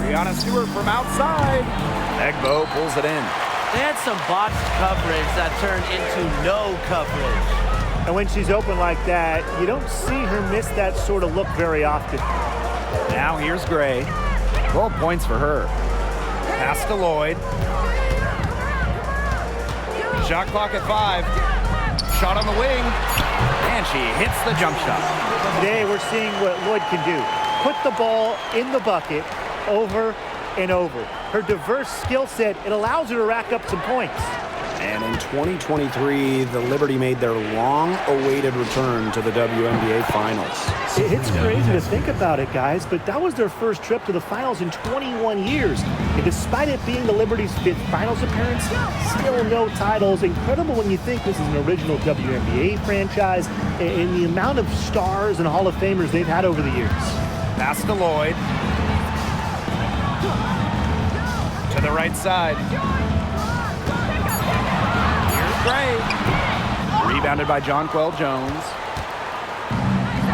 Brianna Stewart from outside. Egbo pulls it in. They had some botched coverage that turned into no coverage. And when she's open like that, you don't see her miss that sort of look very often. Now here's Gray. 12 points for her. Pass to Lloyd. Shot clock at 5. Shot on the wing. And she hits the jump shot. Today we're seeing what Lloyd can do. Put the ball in the bucket over and over. Her diverse skill set, it allows her to rack up some points. And in 2023, the Liberty made their long-awaited return to the WNBA Finals. It's crazy to think about it, guys, but that was their first trip to the finals in 21 years. And despite it being the Liberty's 5th finals appearance, still no titles. Incredible when you think this is an original WNBA franchise and the amount of stars and Hall of Famers they've had over the years. Pass to Lloyd. To the right side. Here's Gray. Rebounded by Jonquel Jones.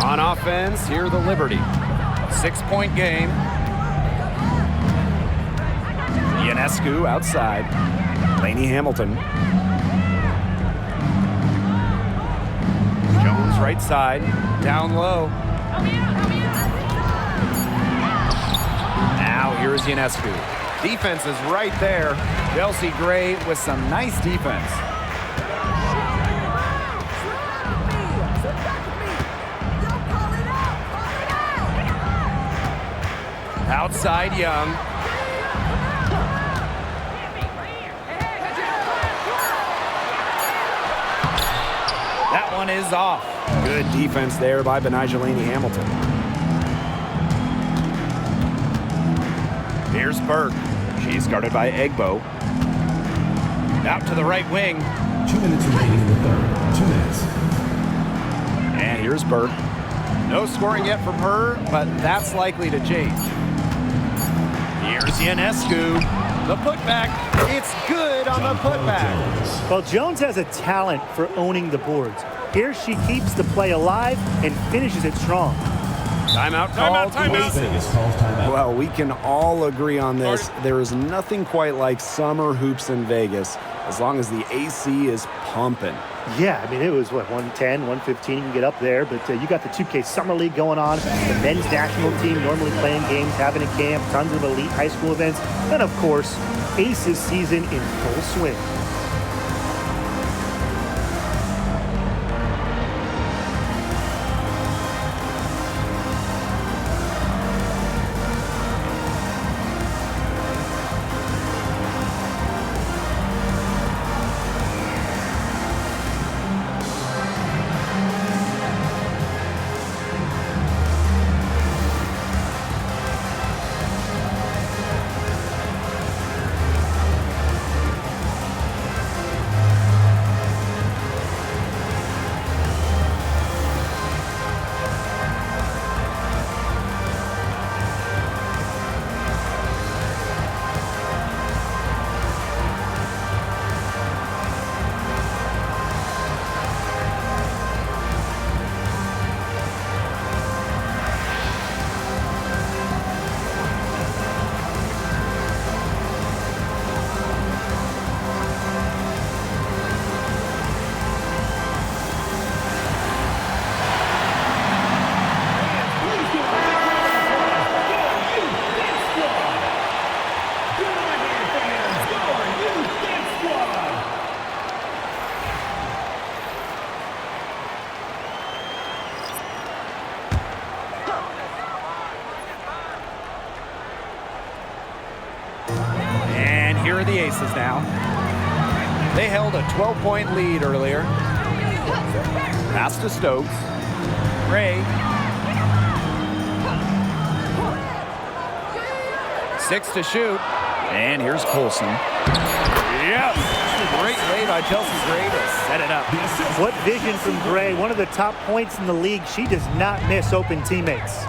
On offense, here the Liberty. 6-point game. Ionescu outside. Laney Hamilton. Jones right side. Down low. Now here's Ionescu. Defense is right there. Chelsea Gray with some nice defense. Outside Young. That one is off. Good defense there by Benijah Laney Hamilton. Here's Burke. She's guarded by Egbo. Out to the right wing. 2 minutes remaining in the third. 2 minutes. And here's Burke. No scoring yet from her, but that's likely to change. Here's Ionescu. The putback. It's good on the putback. Well, Jones has a talent for owning the boards. Here she keeps the play alive and finishes it strong. Timeout called. Las Vegas calls timeout. Well, we can all agree on this. There is nothing quite like summer hoops in Vegas as long as the AC is pumping. Yeah, I mean, it was, 110, 115, you can get up there, but you got the 2K Summer League going on, the men's national team normally playing games, having a camp, tons of elite high school events, and of course, Aces season in full swing. Here are the Aces now. They held a 12-point lead earlier. Pass to Stokes. Gray. 6 to shoot. And here's Colson. Yes! Great play by Chelsea Gray to set it up. What vision from Gray, one of the top points in the league. She does not miss open teammates.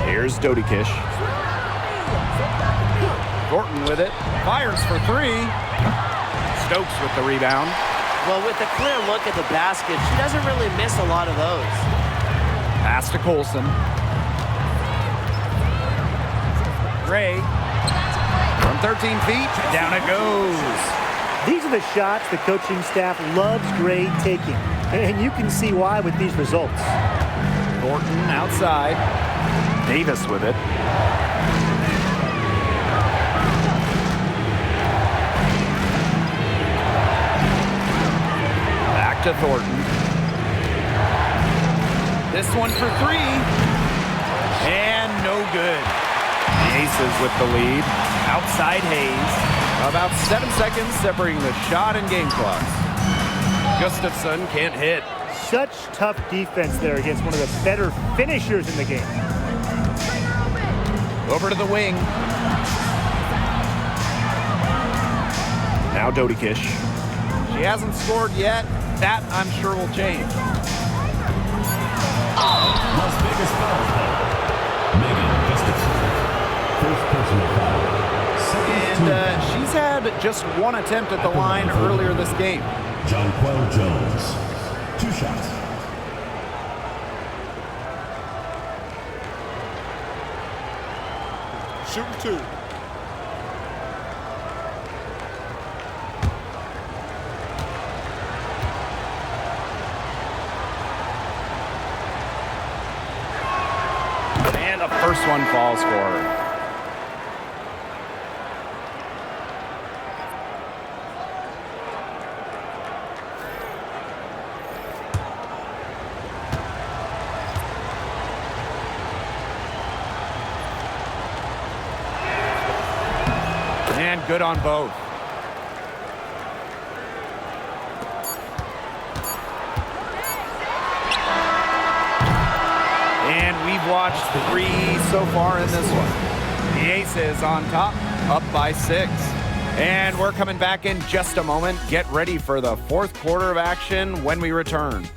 Here's Dodikish. Thornton with it. Fires for 3. Stokes with the rebound. Well, with a clear look at the basket, she doesn't really miss a lot of those. Pass to Colson. Gray. From 13 feet, down it goes. These are the shots the coaching staff loves Gray taking. And you can see why with these results. Thornton outside. Davis with it. Back to Thornton. This one for 3. And no good. The Aces with the lead. Outside Hayes. About 7 seconds separating the shot and game clocks. Gustafson can't hit. Such tough defense there against one of the better finishers in the game. Over to the wing. Now Dodikish. She hasn't scored yet. That, I'm sure, will change. Las Vegas fouls call. Megan Gustafson. First personal foul. Second team And foul. she's had just one attempt at the line earlier this game. Jonquel Jones. 2 shots. Shooting 2. And the first one falls for her. And good on both. And we've watched 3 so far in this one. The Aces on top, up by 6. And we're coming back in just a moment. Get ready for the 4th quarter of action when we return.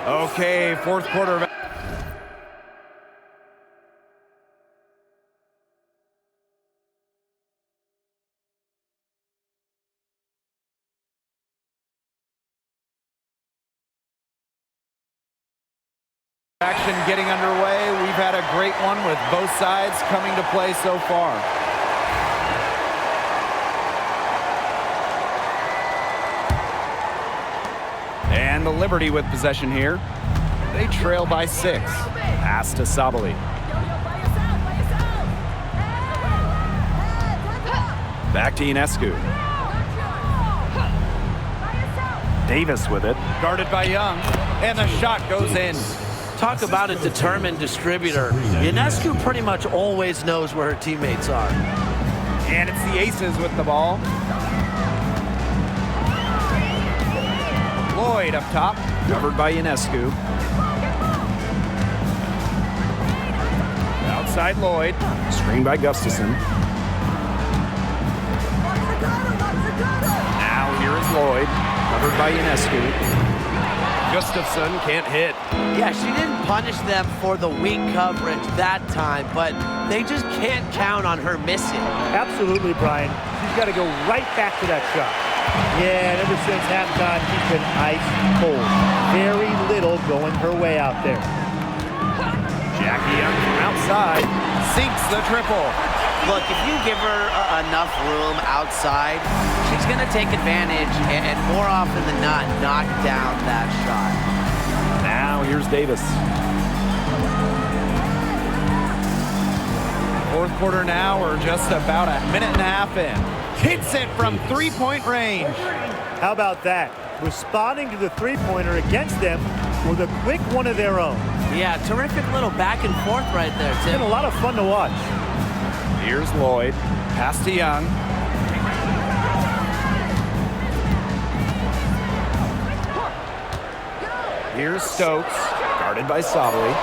Okay, 4th quarter of action getting underway. We've had a great one with both sides coming to play so far. And the Liberty with possession here. They trail by 6. Pass to Sabali. Back to Ionescu. Davis with it. Guarded by Young. And the shot goes in. Talk about a determined distributor. Ionescu pretty much always knows where her teammates are. And it's the Aces with the ball. Lloyd up top, covered by Ionescu. Outside Lloyd, screened by Gustafson. Now here is Lloyd, covered by Ionescu. Gustafson can't hit. Yeah, she didn't punish them for the weak coverage that time, but they just can't count on her missing. Absolutely, Brian. She's got to go right back to that shot. Yeah, and ever since halftime, she's been ice cold. Very little going her way out there. Jackie Young from outside sinks the triple. Look, if you give her enough room outside, she's going to take advantage and more often than not, knock down that shot. Now here's Davis. 4th quarter now, we're just about a minute and a half in. Hits it from 3-point range. How about that? Responding to the three-pointer against them with a quick one of their own. Yeah, terrific little back and forth right there, It's Tim. been a lot of fun to watch. Here's Lloyd. Pass to Young. Here's Stokes. Guarded by Sabali.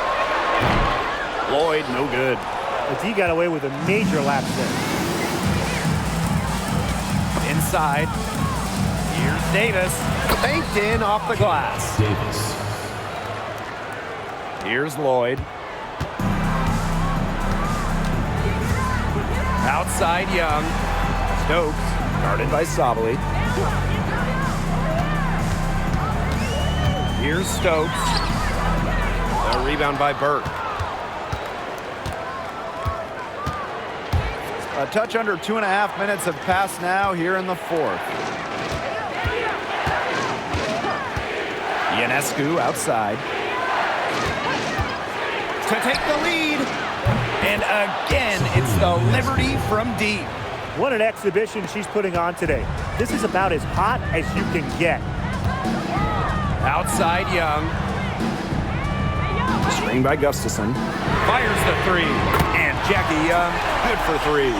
Lloyd, no good. But he got away with a major lapse there. Inside. Here's Davis. Banked in off the glass. Davis. Here's Lloyd. Outside Young. Stokes. Guarded by Sabali. Here's Stokes. A rebound by Burke. A touch under 2.5 minutes have passed now here in the 4th. Ionescu outside. To take the lead. And again, it's the Liberty from deep. What an exhibition she's putting on today. This is about as hot as you can get. Outside Young. Screen by Gustafson. Fires the 3. And Jackie Young, good for 3.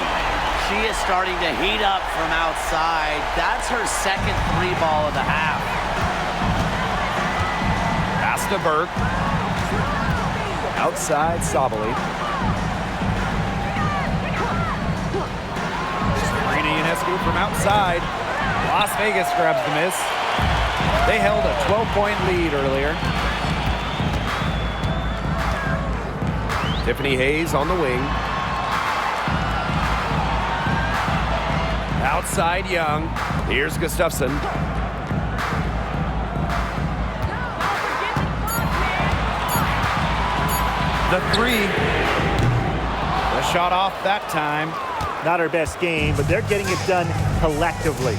She is starting to heat up from outside. That's her second 3 ball of the half. Pass to Burke. Outside Sabali. Sabrini and Escu from outside. Las Vegas grabs the miss. They held a 12-point lead earlier. Tiffany Hayes on the wing. Outside Young. Here's Gustafson. The three. The shot off that time. Not her best game, but they're getting it done collectively.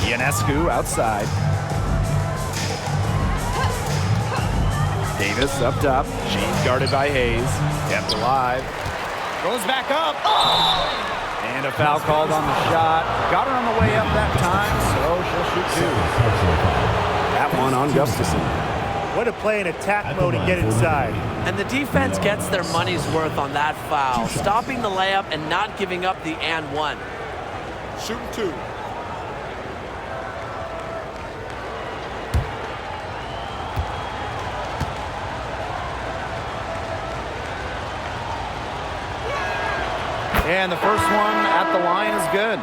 Ionescu outside. Davis up top. She's guarded by Hayes. Kept alive. Goes back up. And a foul called on the shot. Got her on the way up that time, so she'll shoot two. That one on Gustafson. What a play in attack mode and get inside. And the defense gets their money's worth on that foul, stopping the layup and not giving up the and one. Shooting 2. And the first one at the line is good.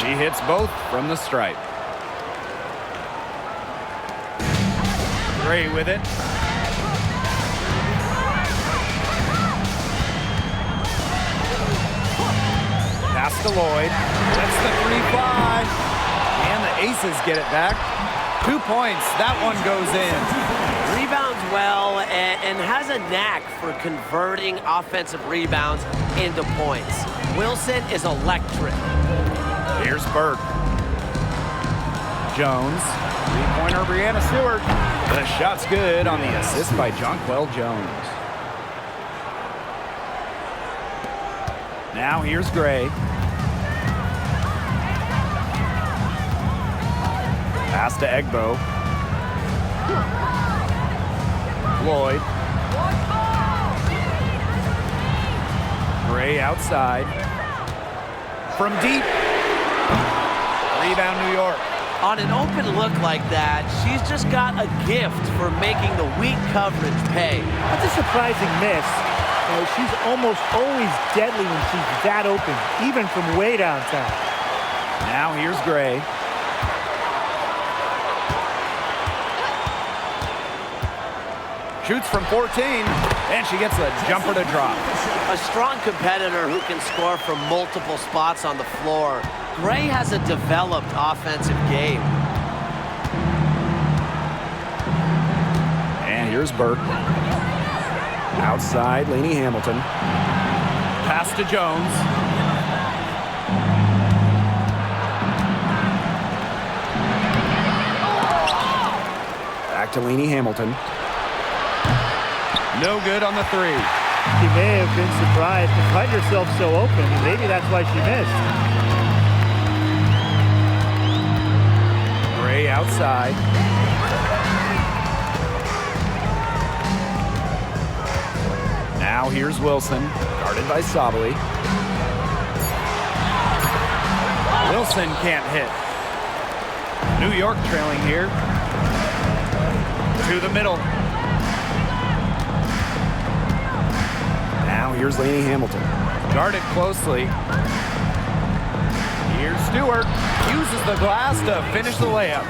She hits both from the stripe. Gray with it. Pass to Lloyd. That's the 3-5. And the Aces get it back. 2 points. That one goes in. Rebounds well and has a knack for converting offensive rebounds into points. Wilson is electric. Here's Burke. Jones. Three-pointer, Brianna Stewart. The shot's good on the assist by Jonquel Jones. Now here's Gray. Pass to Egbo. Lloyd. Gray outside. From deep. Rebound New York. On an open look like that, she's just got a gift for making the weak coverage pay. That's a surprising miss. She's almost always deadly when she's that open, even from way downtown. Now here's Gray. Shoots from 14, and she gets a jumper to drop. A strong competitor who can score from multiple spots on the floor. Gray has a developed offensive game. And here's Burke. Outside, Lainey Hamilton. Pass to Jones. Back to Lainey Hamilton. No good on the three. She may have been surprised to find herself so open, and maybe that's why she missed. Gray outside. Now here's Wilson, guarded by Sabali. Wilson can't hit. New York trailing here. To the middle. Now here's Lainey Hamilton. Guarded closely. Here's Stewart. Uses the glass to finish the layup.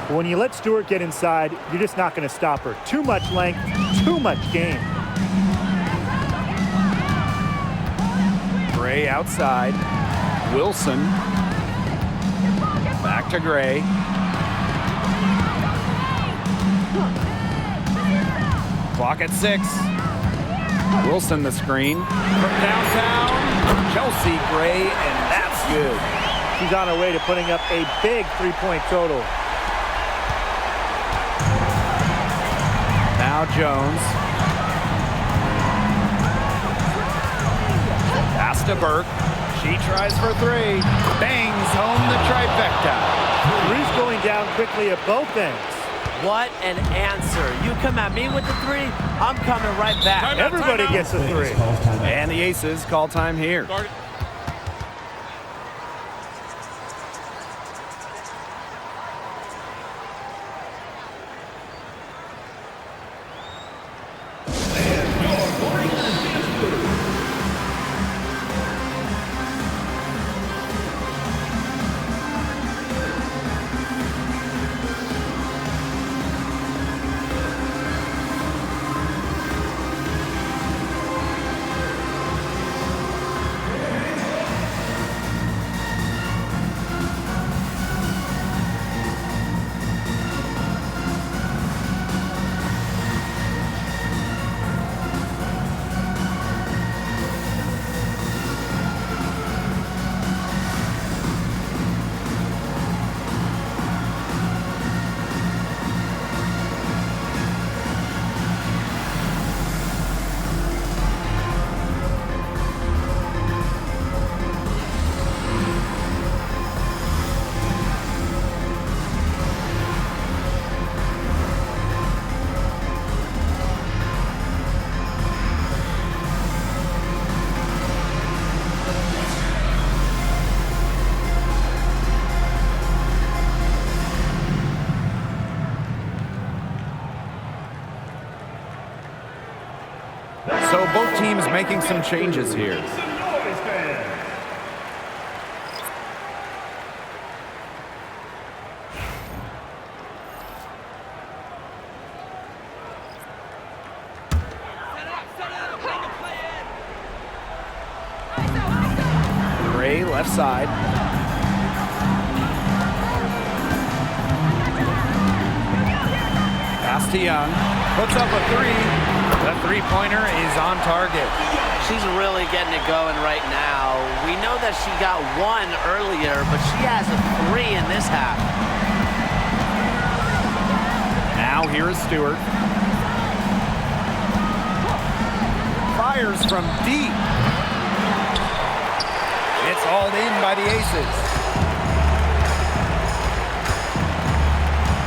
When you let Stewart get inside, you're just not going to stop her. Too much length, too much game. Gray outside. Wilson. Back to Gray. Clock at 6. Wilson the screen. From downtown, Chelsea Gray, and that's good. She's on her way to putting up a big three-point total. Now Jones. Pass to Burke. She He tries for three. Bangs home the trifecta. Three's going down quickly at both ends. What an answer. You come at me with the three, I'm coming right back. Everybody gets a three. And the Aces call time here. So both teams making some changes here. Gray left side. Pass to Young. Puts up a three. The three-pointer is on target. She's really getting it going right now. We know that she got one earlier, but she has a three in this half. Now here is Stewart. Fires from deep. It's hauled in by the Aces.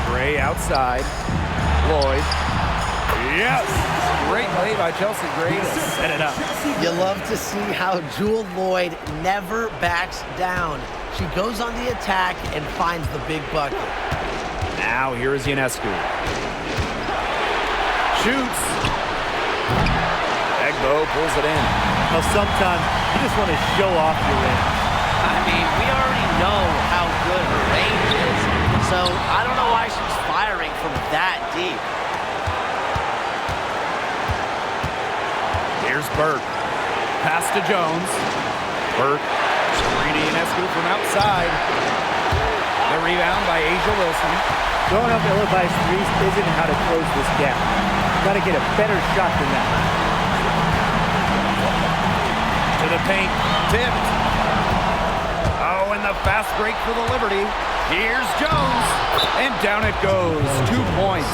Gray outside. Lloyd. Yes! Great play by Chelsea Gray to set it up. You love to see how Jewel Lloyd never backs down. She goes on the attack and finds the big bucket. Now here is Ionescu. Shoots. Egbo pulls it in. Well, sometimes you just want to show off your range. I mean, we already know how good her range is, so I don't know why she's firing from that deep. Here's Burke. Pass to Jones. Burke. Sabrina Ionescu from outside. The rebound by Asia Wilson. Throwing up ill-advised threes isn't how to close this gap. Got to get a better shot than that. To the paint. Tipped. Oh, and the fast break for the Liberty. Here's Jones. And down it goes. 2 points.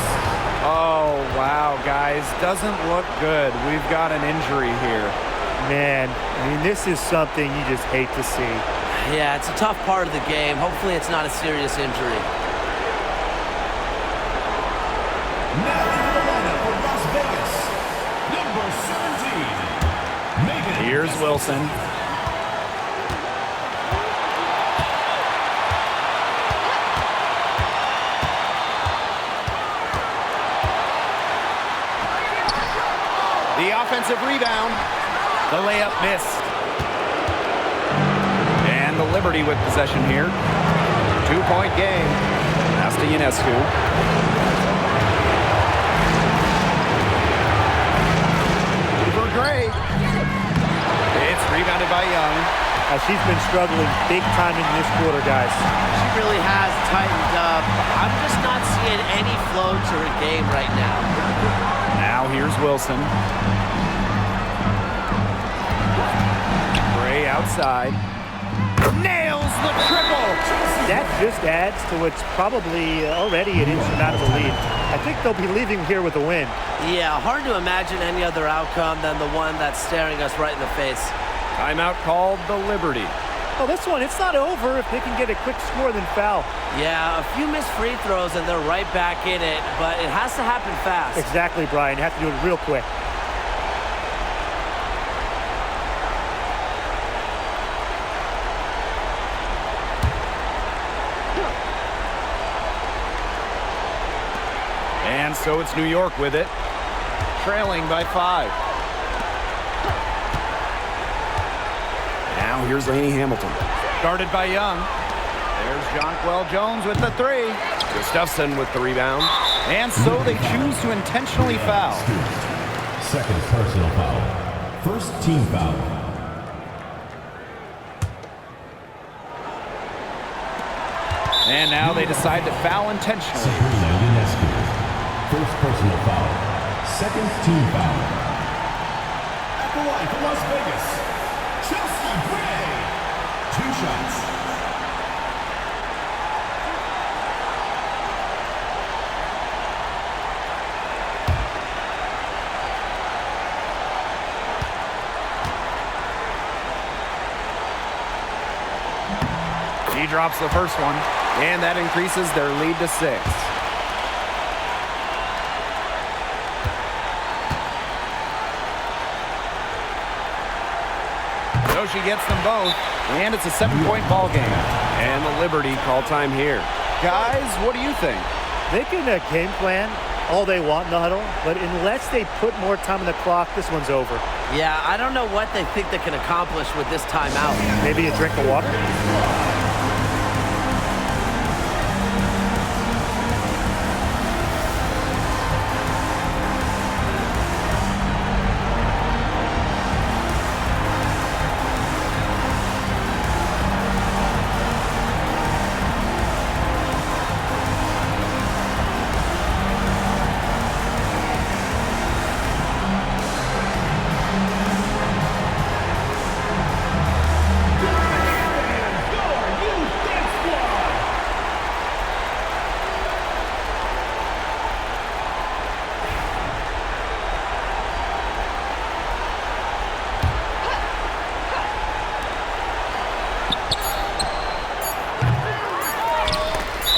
Oh, wow, guys. Doesn't look good. We've got an injury here. Man, I mean, this is something you just hate to see. Yeah, it's a tough part of the game. Hopefully it's not a serious injury. Now into the lineup for Las Vegas, number 17, Megan. Here's Wilson. The offensive rebound. The layup missed. And the Liberty with possession here. 2-point game. Pass to Ionescu. For Gray. It's rebounded by Young. She's been struggling big time in this quarter, guys. She really has tightened up. I'm just not seeing any flow to her game right now. Now here's Wilson. Gray outside. Nails the triple. That just adds to what's probably already an insurmountable lead. I think they'll be leaving here with a win. Yeah, hard to imagine any other outcome than the one that's staring us right in the face. Timeout called the Liberty. Oh, this one, it's not over if they can get a quick score then foul. Yeah, a few missed free throws and they're right back in it, but it has to happen fast. Exactly, Brian. You have to do it real quick. And so it's New York with it, trailing by 5. Now here's Laney Hamilton. Guarded by Young. There's Jonquel Jones with the 3. Gustafson with the rebound. And so they choose to intentionally foul. Second personal foul. First team foul. And now they decide to foul intentionally. Sabrina Ionescu. First personal foul. Second team foul. At the line for Las Vegas, Chelsea Gray. 2 shots. He drops the first one, and that increases their lead to 6. So she gets them both, and it's a 7-point ball game. And the Liberty call time here. Guys, what do you think? They can game plan all they want in the huddle, but unless they put more time on the clock, this one's over. Yeah, I don't know what they think they can accomplish with this timeout. Maybe a drink of water?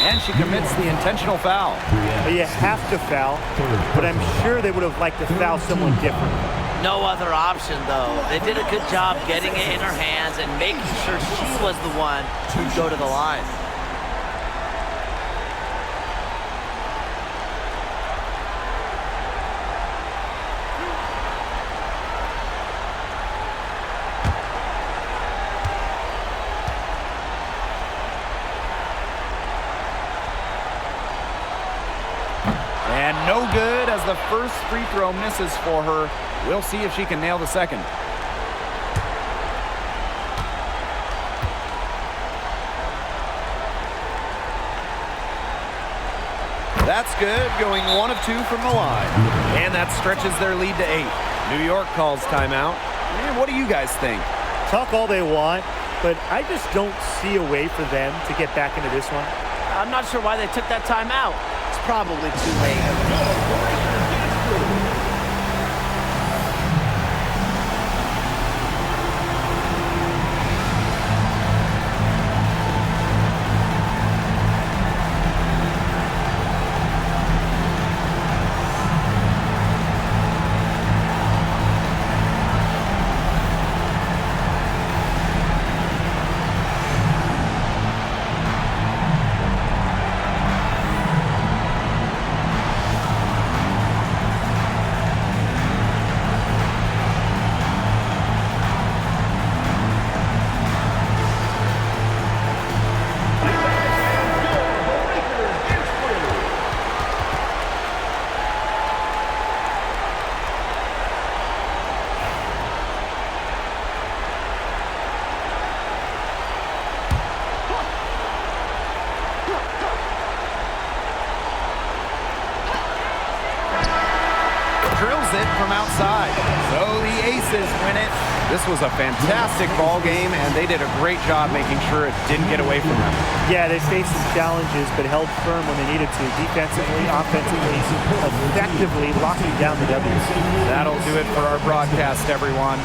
And she commits the intentional foul. You have to foul, but I'm sure they would have liked to foul someone different. No other option, though. They did a good job getting it in her hands and making sure she was the one to go to the line. And no good as the first free throw misses for her. We'll see if she can nail the second. That's good, going 1 of 2 from the line. And that stretches their lead to 8. New York calls timeout. And what do you guys think? Talk all they want, but I just don't see a way for them to get back into this one. I'm not sure why they took that timeout. It's probably too late. Drills it from outside. So the Aces win it. This was a fantastic ball game, and they did a great job making sure it didn't get away from them. Yeah, they faced some challenges, but held firm when they needed to. Defensively, offensively, effectively locking down the W. That'll do it for our broadcast, everyone.